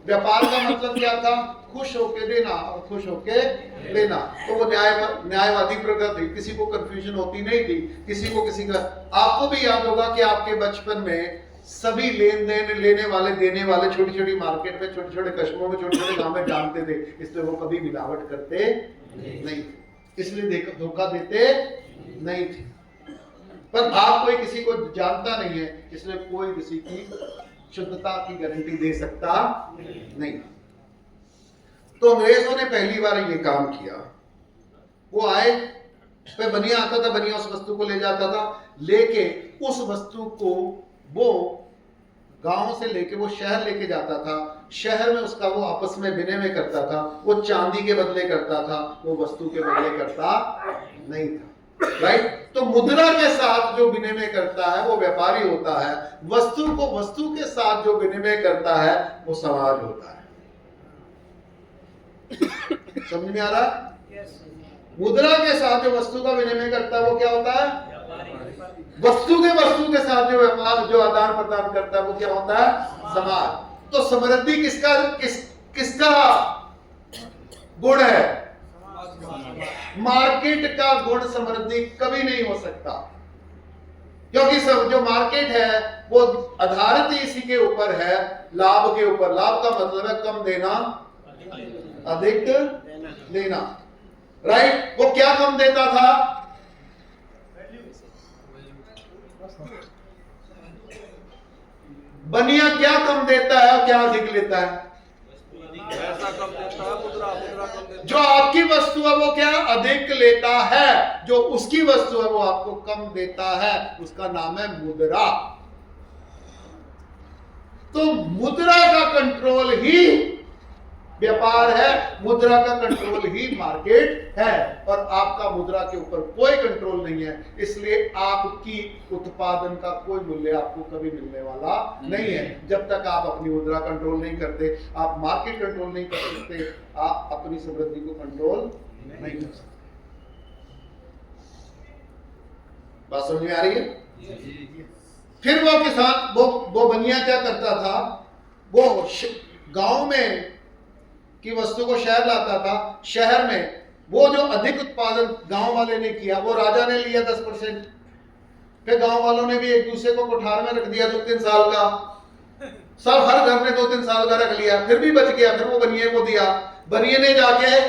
व्यापार का मतलब क्या था? खुश होके देना और खुश होके लेना। तो वो न्यायवादी प्रकृति थी, किसी को कंफ्यूजन होती नहीं थी, किसी को किसी का। आपको भी याद होगा कि आपके बचपन में सभी लेन देन लेने वाले देने वाले छोटी छोटी मार्केट में, छोटे छोटे कस्बों में, छोटे छोटे गांव में जानते थे, इसलिए वो कभी मिलावट करते नहीं थे, इसलिए धोखा देते नहीं थे। पर आप कोई किसी को जानता नहीं है, इसलिए कोई किसी की शुद्धता की गारंटी दे सकता नहीं। तो अंग्रेजों ने पहली बार ये काम किया। वो आए, पे बनिया आता था, बनिया उस वस्तु को ले जाता था, लेके उस वस्तु को वो गांव से लेके वो शहर लेके जाता था। शहर में उसका वो आपस में विनिमय करता था। वो चांदी के बदले करता था, वो वस्तु के बदले करता नहीं था, राइट? तो मुद्रा के साथ जो विनिमय करता है वो व्यापारी होता है। वस्तु को वस्तु के साथ जो विनिमय करता है वो समाज होता है। समझ में आ रहा? मुद्रा के साथ जो वस्तु का विनिमय करता है वो क्या होता है? वस्तु के साथ जो व्यापार, जो आदान प्रदान करता है वो क्या होता है? समाज। तो समृद्धि किसका गुण है? मार्केट का गुण समृद्धि कभी नहीं हो सकता। क्योंकि सब जो मार्केट है वो आधारित ही इसी के ऊपर है, लाभ के ऊपर। लाभ का मतलब है कम देना अधिक लेना, राइट। वो क्या कम देता था? बनिया क्या कम देता है और क्या अधिक लेता है? जो आपकी वस्तु है वो क्या अधिक लेता है, जो उसकी वस्तु है वो आपको कम देता है, उसका नाम है मुद्रा। तो मुद्रा का कंट्रोल ही व्यापार है, मुद्रा का कंट्रोल ही मार्केट है, और आपका मुद्रा के ऊपर कोई कंट्रोल नहीं है। इसलिए आपकी उत्पादन का कोई मूल्य आपको कभी मिलने वाला नहीं है जब तक आप अपनी मुद्रा कंट्रोल नहीं करते। आप मार्केट कंट्रोल नहीं कर सकते, आप अपनी समृद्धि को कंट्रोल नहीं कर सकते। बात समझ में आ रही है? फिर वो किसान, वो बनिया क्या करता था? वो गांव में की वस्तु को शहर लाता था। शहर में वो जो अधिक उत्पादन गांव वाले ने किया वो राजा ने लिया 10%। फिर गांव वालों ने भी एक दूसरे को कोठार में रख दिया 2-3 साल का, सब हर घर में 2-3 साल का रख लिया, फिर भी बच गया। फिर वो बनिए को दिया, बनिए ने जाके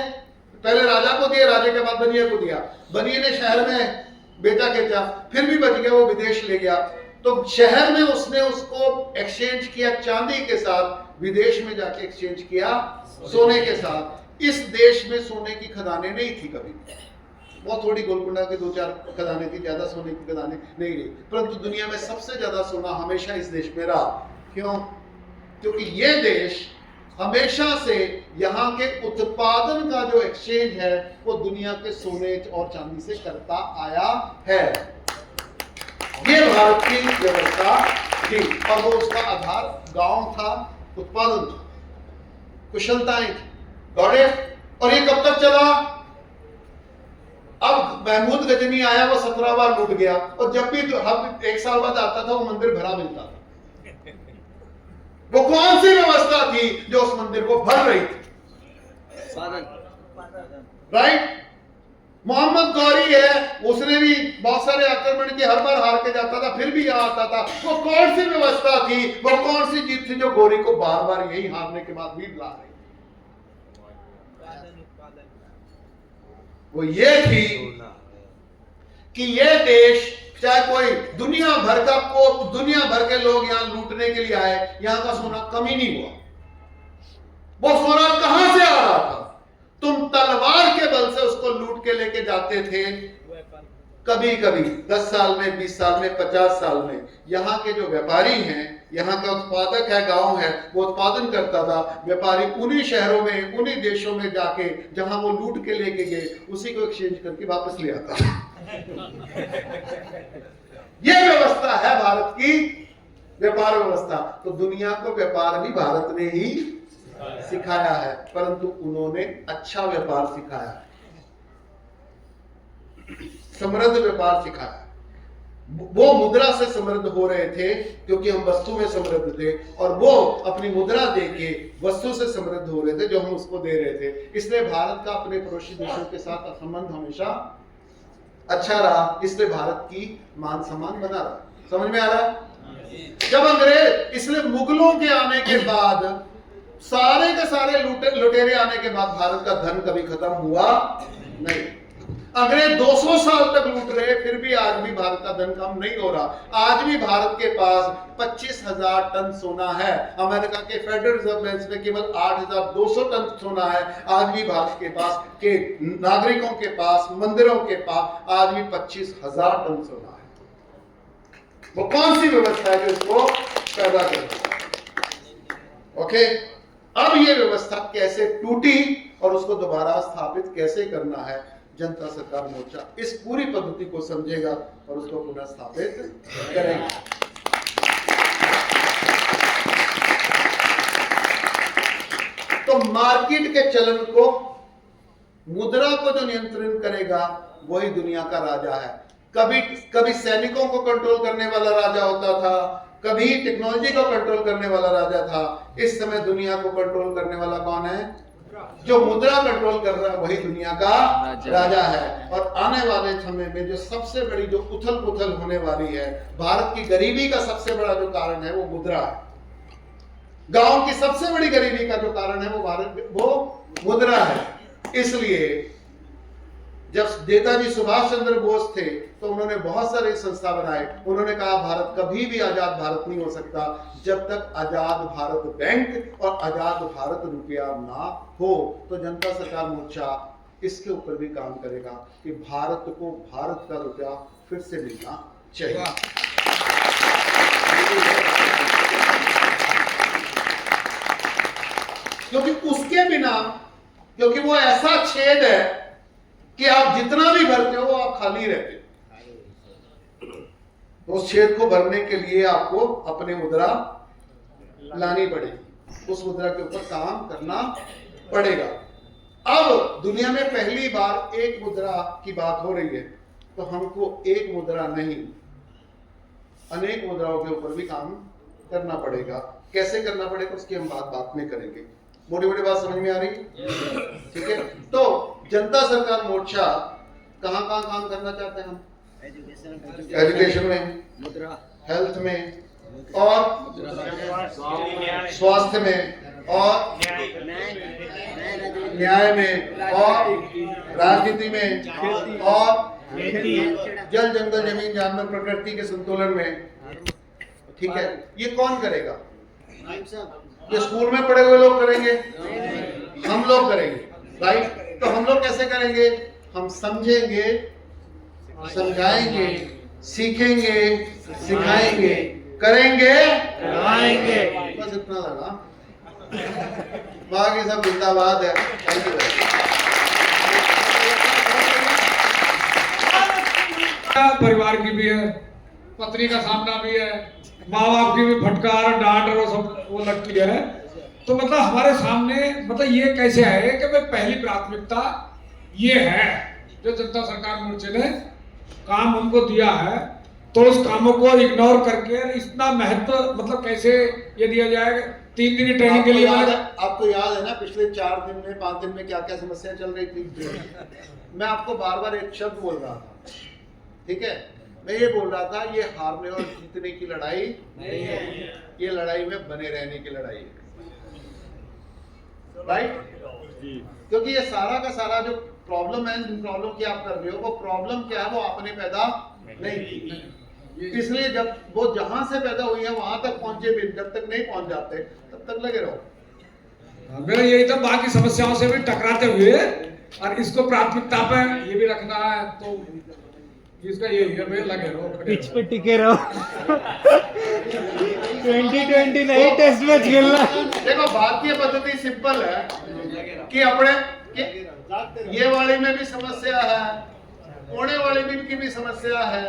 पहले राजा को दिया, राजा के बाद बनिए को दिया, बनिए ने शहर में बेचा केचा, फिर भी बच गया, वो विदेश ले गया। तो शहर में उसने उसको एक्सचेंज किया चांदी के साथ, विदेश में जाके एक्सचेंज किया सोने के साथ। इस देश में सोने की खदानें नहीं थी कभी, बहुत थोड़ी गोलकुंडा के 2-4 खदानें थी, ज्यादा सोने की खदानें नहीं रही, परंतु दुनिया में सबसे ज्यादा सोना हमेशा इस देश में रहा। क्यों? क्योंकि ये देश हमेशा से यहाँ के उत्पादन का जो एक्सचेंज है वो दुनिया के सोने और चांदी से करता आया है। ये भारत की व्यवस्था थी, और वो उसका आधार गांव था, उत्पादन था, कुशलताएं थी, गौड़े। और ये कब तक चला? अब महमूद गजनी आया, वो 17 बार लूट गया, और जब भी हम 1 साल बाद आता था वो मंदिर भरा मिलता था। वो कौन सी व्यवस्था थी जो उस मंदिर को भर रही थी? राइट। मोहम्मद गौरी है, उसने भी बहुत सारे आक्रमण के हर बार हार के जाता था, फिर भी यहाँ आता था। वो कौन सी व्यवस्था थी, वो कौन सी जीत थी जो गौरी को बार बार यही हारने के बाद भी ला रही? वो ये थी कि ये देश, चाहे कोई दुनिया भर के लोग यहाँ लूटने के लिए आए, यहाँ का सोना कम ही नहीं हुआ। वो सोना कहां से आ रहा था? तुम तलवार के बल से उसको लूट के लेके जाते थे, कभी कभी 10 साल में, 20 साल में, 50 साल में। यहाँ के जो व्यापारी हैं, यहाँ का उत्पादक है, गांव है, वो उत्पादन करता था। व्यापारी उन्हीं शहरों में, उन्हीं देशों में जाके जहां वो लूट के लेके गए, उसी को एक्सचेंज करके वापस ले आता। ये व्यवस्था है भारत की व्यापार व्यवस्था। तो दुनिया को व्यापार भी भारत ने ही सिखाया है, परंतु उन्होंने अच्छा व्यापार सिखाया है, समृद्ध व्यापार सिखाया। वो मुद्रा से समृद्ध हो रहे थे क्योंकि हम वस्तु में समृद्ध थे, और वो अपनी मुद्रा देके वस्तु से समृद्ध हो रहे थे जो हम उसको दे रहे थे। इसलिए भारत का अपने पड़ोसी देशों के साथ संबंध हमेशा अच्छा रहा, इसलिए भारत की मान सम्मान बना रहा। समझ में आ रहा है? जब अंग्रेज, इसलिए मुगलों के आने के बाद, सारे के सारे लुटेरे आने के बाद भारत का धन कभी खत्म हुआ नहीं। अंग्रेज 200 साल तक लूट रहे, फिर भी आज भी भारत का धन कम नहीं हो रहा। आज भी भारत के पास 25,000 टन सोना है। अमेरिका के फेडरल रिजर्व बैंक में केवल 8,200 टन सोना है। आज भी भारत के पास के नागरिकों के पास, मंदिरों के पास आज भी 25,000 टन सोना है। वो कौन सी व्यवस्था है जो इसको पैदा करती है? ओके, अब ये व्यवस्था कैसे टूटी और उसको दोबारा स्थापित कैसे करना है, जनता सरकार मोर्चा इस पूरी पद्धति को समझेगा और उसको पुनः स्थापित करेगा। तो मार्केट के चलन को, मुद्रा को जो नियंत्रण करेगा वही दुनिया का राजा है। कभी सैनिकों को कंट्रोल करने वाला राजा होता था, कभी टेक्नोलॉजी को कंट्रोल करने वाला राजा था। इस समय दुनिया को कंट्रोल करने वाला कौन है? जो मुद्रा कंट्रोल कर रहा है वही दुनिया का राजा है। और आने वाले समय में जो सबसे बड़ी जो उथल पुथल होने वाली है, भारत की गरीबी का सबसे बड़ा जो कारण है वो मुद्रा है। गांव की सबसे बड़ी गरीबी का जो कारण है वो मुद्रा है। इसलिए जब नेताजी सुभाष चंद्र बोस थे तो उन्होंने बहुत सारे संस्था बनाए। उन्होंने कहा भारत कभी भी आजाद भारत नहीं हो सकता जब तक आजाद भारत बैंक और आजाद भारत रुपया ना हो। तो जनता सरकार मोर्चा इसके ऊपर भी काम करेगा कि भारत को भारत का रुपया फिर से मिलना चाहिए। क्योंकि उसके बिना, क्योंकि वो ऐसा छेद है कि आप जितना भी भरते हो आप खाली रहते हो। तो उस छेद को भरने के लिए आपको अपनी मुद्रा लानी पड़ेगी, उस मुद्रा के ऊपर काम करना पड़ेगा। अब दुनिया में पहली बार एक मुद्रा की बात हो रही है, तो हमको एक मुद्रा नहीं अनेक मुद्राओं के ऊपर भी काम करना पड़ेगा। कैसे करना पड़ेगा उसकी हम बात में करेंगे। मोटी मोटी बात समझ में आ रही? ठीक है। तो जनता सरकार मोर्चा कहाँ काम करना चाहते हैं हम? एजुकेशन में, हेल्थ में, और स्वास्थ्य में, और न्याय में, और राजनीति में, और जल जंगल जमीन जानवर प्रकृति के संतुलन में। ठीक है। ये कौन करेगा? ये स्कूल में पढ़े हुए लोग करेंगे, हम लोग करेंगे, राइट? तो हम लोग कैसे करेंगे? हम समझेंगे, समझाएंगे, सीखेंगे, सिखाएंगे, करेंगे, कराएंगे। बस इतना लगा, बाकी सब जिंदाबाद है। Thank you. परिवार की भी है, पत्नी का सामना भी है, माँ बाप की भी फटकार डांट और सब वो लगती है। तो मतलब हमारे सामने मतलब ये कैसे है कि भाई पहली प्राथमिकता ये है जो जनता सरकार मोर्चे ने काम हमको दिया है, तो उस कामों को इग्नोर करके इतना महत्व मतलब कैसे ये दिया जाए। 3 दिन की ट्रेनिंग के लिए आपको याद है ना पिछले 4 दिन में 5 दिन में क्या क्या समस्या चल रही थी? मैं आपको बार बार एक शब्द बोल रहा था, ठीक है? मैं ये बोल रहा था ये हारने और जीतने की लड़ाई नहीं है, ये लड़ाई में बने रहने की लड़ाई है, राइट? क्योंकि ये सारा का सारा जो प्रॉब्लम है, जिन प्रॉब्लम की आप कर रहे हो, वो प्रॉब्लम क्या है? वो आपने पैदा नहीं की। इसलिए जब वो जहां से पैदा हुई है वहां तक पहुंचे भी, जब तक नहीं पहुंच जाते तब तक लगे रहो। मेरा यही था, बाकी समस्याओं से भी टकराते हुए और इसको प्राथमिकता पे ये भी रखना है, तो इसका यही है भाई लगे रहो, पिच पे टिके रहो। 2020 नहीं, टेस्ट मैच खेलना। देखो भारतीय पद्धति सिंपल है कि अपने ये वाली में भी समस्या है, होने वाली में की भी समस्या है,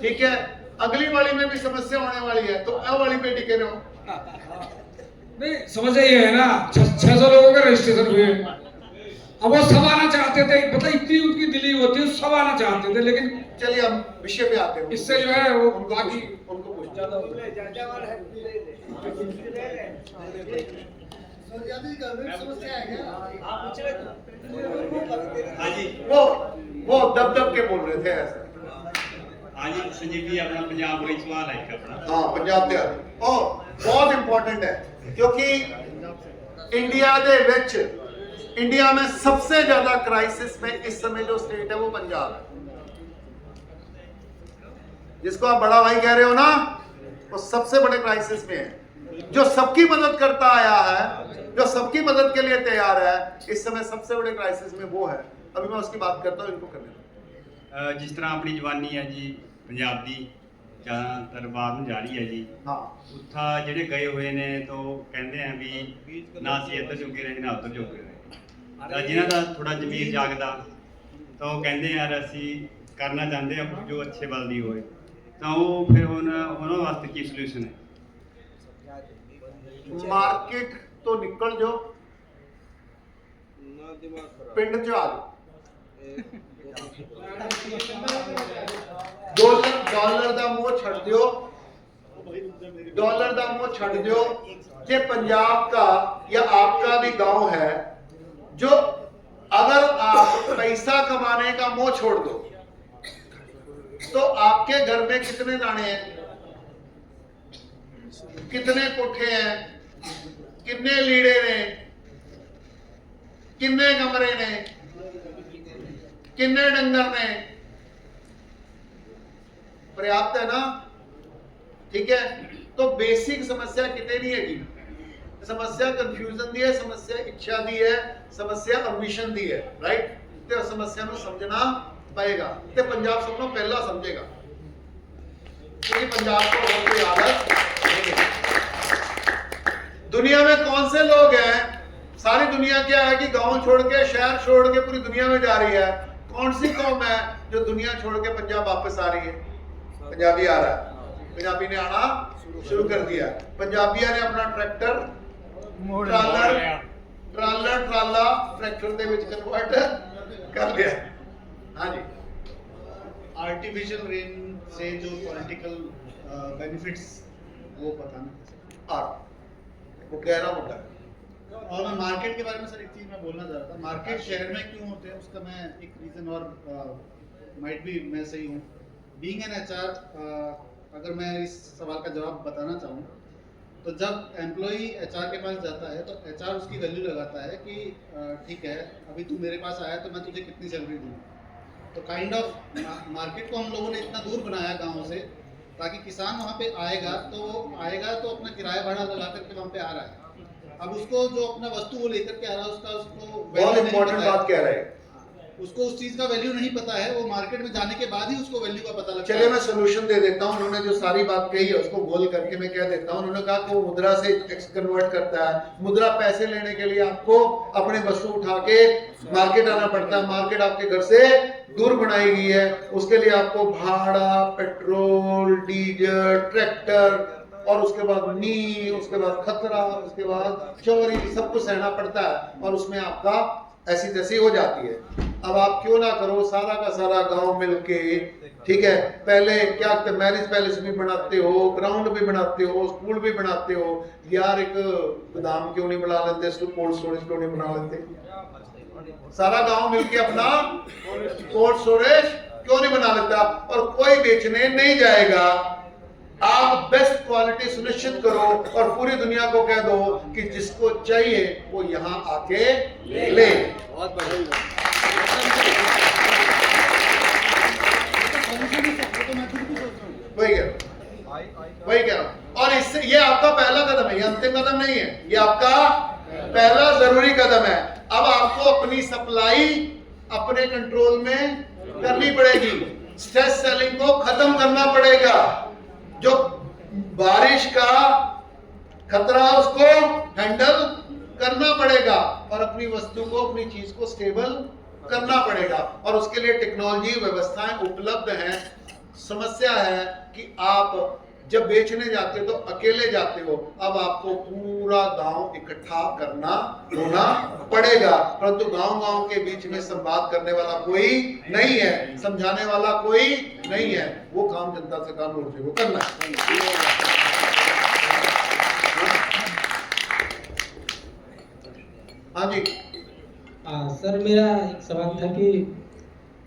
ठीक है? अगली वाली में भी समस्या होने वाली है, तो अब वाली पे टिके रहो। नहीं समझ ये है ना, 600 लोगों का रजिस्ट्रेशन हुए, अब वो सब आना चाहते थे, मतलब इतनी उनकी दिली होती है, सब आना चाहते थे, लेकिन चलिए हम विषय पे आते हैं। इससे जो है वो बाकी उनको वो दब के बोल रहे थे ऐसा। ਹਾਂਜੀ ਸੰਜੀਵ ਜੀ ਆਪਣਾ ਪੰਜਾਬ ਵਿੱਚ ਸਵਾਲ ਹੈ ਇੱਕ ਆਪਣਾ। हाँ पंजाब ते और बहुत इंपॉर्टेंट है क्योंकि इंडिया में सबसे ज्यादा क्राइसिस में इस समय जो स्टेट है वो पंजाब है, जिसको आप बड़ा भाई कह रहे हो ना, वो सबसे बड़े क्राइसिस में है, जो सबकी मदद करता आया है, जो सबकी मदद के लिए तैयार है। इस समय सबसे बड़े क्राइसिस में वो है। अभी मैं उसकी बात करता हूँ, इनको करने दो। ਜਿਸ ਤਰ੍ਹਾਂ ਆਪਣੀ ਜਵਾਨੀ ਹੈ ਜੀ ਪੰਜਾਬ ਦੀ ਜ਼ਿਆਦਾਤਰ ਬਾਹਰ ਨੂੰ ਜਾ ਰਹੀ ਹੈ ਜੀ। ਹਾਂ ਉੱਥਾ ਜਿਹੜੇ ਗਏ ਹੋਏ ਨੇ ਤਾਂ ਕਹਿੰਦੇ ਆ ਵੀ ਨਾ ਅਸੀਂ ਇੱਧਰ ਜੋਗੇ ਰਹੇ ਨਾ ਉੱਧਰ ਜੋਗੇ ਰਹੇ। ਤਾਂ ਜਿਨ੍ਹਾਂ ਦਾ ਥੋੜਾ ਜ਼ਮੀਰ ਜਾਗਦਾ ਤਾਂ ਉਹ ਕਹਿੰਦੇ ਯਾਰ ਅਸੀਂ ਕਰਨਾ ਚਾਹੁੰਦੇ ਆ ਜੋ ਅੱਛੇ ਬਲ ਦੀ ਹੋਏ, ਤਾਂ ਉਹ ਫਿਰ ਉਹਨਾਂ ਵਾਸਤੇ ਕੀ ਸੋਲੂਸ਼ਨ ਹੈ? मार्केट तो निकल जो पिंड च आ जाओ। डॉलर दा मोह छड़ दियो, डॉलर दा मोह छड़ दियो। जे पंजाब का या आपका भी गांव है जो अगर आप पैसा कमाने का मोह छोड़ दो तो आपके घर में कितने दाने हैं, कितने कोठे हैं, कितने लीड़े ने, कितने कमरे ने, कितने डंगर ने, पर्याप्त है ना? ठीक है, तो बेसिक समस्या कितने नहीं है, समस्या कंफ्यूजन दी है, समस्या इच्छा दी है, समस्या एम्बिशन दी है, राइट? तो समस्या में समझना पाएगा तो पंजाब सबको पहला समझेगा, क्योंकि पंजाब को और कोई आदत नहीं है। दुनिया में कौन से लोग हैं, सारी दुनिया क्या है कि गांव छोड़ के, शहर छोड़ के पूरी दुनिया में जा रही है। कौन सी कौम है जो दुनिया छोड़ के पंजाब वापस आ रही है? पंजाबी आ रहा है, पंजाबी ने आना शुरू कर दिया। पंजाबियों ने अपना ट्रैक्टर ट्राला ट्रैक्टर ਦੇ ਵਿੱਚ ਕਨਵਰਟ कर लिया। हाँ जी, आर्टिफिशियल रेन से जो पॉलिटिकल बेनिफिट्स वो बताना वो गहरा मुद्दा है। और मैं मार्केट के बारे में सर एक चीज मैं बोलना चाह रहा था, मार्केट शहर में क्यों होते हैं उसका मैं एक रीजन और माइट भी मैं सही हूँ बीइंग एन एचआर, अगर मैं इस सवाल का जवाब बताना चाहूँ तो जब एम्प्लॉई एचआर के पास जाता है तो एचआर उसकी वैल्यू लगाता है कि ठीक है अभी तू मेरे पास आया तो मैं तुझे कितनी सैलरी दूँ। तो काइंड ऑफ मार्केट को हम लोगों ने इतना दूर बनाया गाँव से ताकि किसान वहाँ पे आएगा तो अपना किराया भाड़ा लगा करके वहाँ पे आ रहा है। अब उसको जो अपना वस्तु वो लेकर के आ रहा है उसको बहुत इंपॉर्टेंट बात कह रहे हैं, उसको उस चीज का वैल्यू नहीं पता है, वो मार्केट में जाने के बाद ही उसको वैल्यू का पता लगता है। चलिए मैं सोल्यूशन दे देता हूँ। उन्होंने जो सारी बात कही है उसको गोल करके मैं कह देता हूँ। उन्होंने कहा कि वो मुद्रा से कन्वर्ट करता है। मुद्रा पैसे लेने के लिए आपको अपने वस्तु उठा के मार्केट आना पड़ता है। मार्केट आपके घर से दूर बनाई गई है, उसके लिए आपको भाड़ा, पेट्रोल, डीजल, ट्रैक्टर और उसके बाद नी, उसके बाद खतरा, उसके बाद चोरी, सब कुछ सहना पड़ता है और उसमें आपका ऐसी तैसी हो जाती है। अब आप क्यों ना करो, सारा का सारा गांव मिलके, ठीक है, पहले क्या मैरिज पैलेस भी बनाते हो, ग्राउंड भी बनाते हो, स्कूल भी बनाते हो, यार एक गोदाम क्यों नहीं बना लेते, कोल्ड स्टोरेज क्यों नहीं बना लेते? सारा गांव मिलके अपना कोल्ड स्टोरेज क्यों नहीं बना लेता? और कोई बेचने नहीं जाएगा। आप बेस्ट क्वालिटी सुनिश्चित करो और पूरी दुनिया को कह दो कि जिसको चाहिए वो यहाँ आके ले। बहुत बढ़िया, वही कह रहा हूँ। और इससे ये आपका पहला कदम है, ये अंतिम कदम नहीं है, ये आपका पहला जरूरी कदम है। अब आपको अपनी सप्लाई अपने कंट्रोल में करनी पड़ेगी। स्ट्रेस सेलिंग को खत्म करना पड़ेगा। जो बारिश का खतरा उसको हैंडल करना पड़ेगा और अपनी वस्तु को, अपनी चीज को स्टेबल करना पड़ेगा। और उसके लिए टेक्नोलॉजी व्यवस्थाएं उपलब्ध हैं। समस्या है कि आप जब बेचने जाते हो तो अकेले जाते हो, अब आपको पूरा गांव इकट्ठा होना पड़ेगा। परंतु गांव के बीच में संवाद करने वाला कोई नहीं है, समझाने वाला कोई नहीं है। वो काम जनता से काम हो वो करना है। हाँ जी सर, मेरा एक सवाल था कि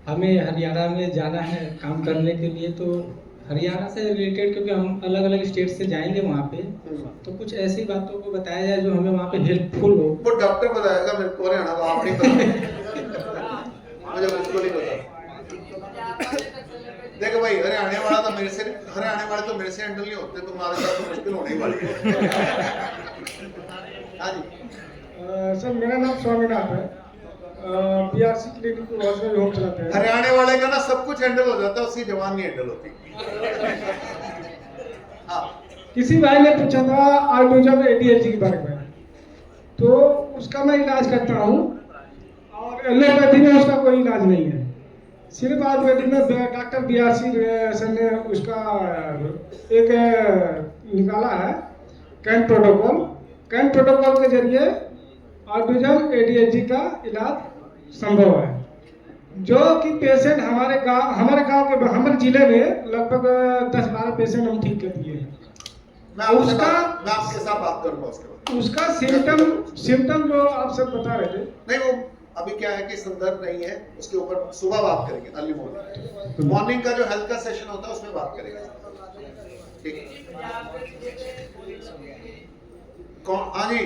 हमें हरियाणा में जाना है काम करने के लिए, तो हरियाणा से रिलेटेड, क्योंकि हम अलग अलग स्टेट से जाएंगे वहाँ पे, तो कुछ ऐसी बातों को बताया जाए जो हमें वहाँ पे हेल्पफुल हो। वो डॉक्टर बताएगा, मेरे को हरियाणा का आप नहीं पता। मुझे बिल्कुल नहीं पता। देखो भाई, हरियाणा वाला तो हरियाणा वाले तो मेरे से हैंडल नहीं होते, तुम्हारे साथ तो मुश्किल होने ही वाली है। हाँ जी सर, मेरा नाम स्वामीनाथ है, बीआरसी क्लिनिक होम चलाते हैं। हरियाणा वाले का ना सब कुछ हैंडल हो जाता है, उसकी जवान नहीं हैंडल होती। हाँ। किसी भाई ने पूछा था आर्टिजम एडीएचडी के बारे में, तो उसका मैं इलाज करता हूँ और एलोपैथी में उसका कोई इलाज नहीं है। सिर्फ आयुर्वेदिक में डॉक्टर बीआरसी सर ने उसका एक निकाला है कैन प्रोटोकॉल के जरिए ऑटिज्म एडीएचडी का इलाज संभव है, जो कि पेशेंट हमारे गांव के हमारे जिले में लगभग 10-12 पेशेंट हम ठीक कर दिए हैं। मैं आपके उसका साथ मैं आपके साथ बात करूंगा उसके बाद। उसका सिम्टम जो आप सब बता रहे थे, नहीं वो अभी क्या है कि संदर्भ नहीं है, उसके ऊपर सुबह बात करेंगे, अर्ली मॉर्निंग। मॉर्निंग का जो हेल्थ का सेशन होता है उसमें बात करेंगे। ठीक है। कौन? हाँ जी।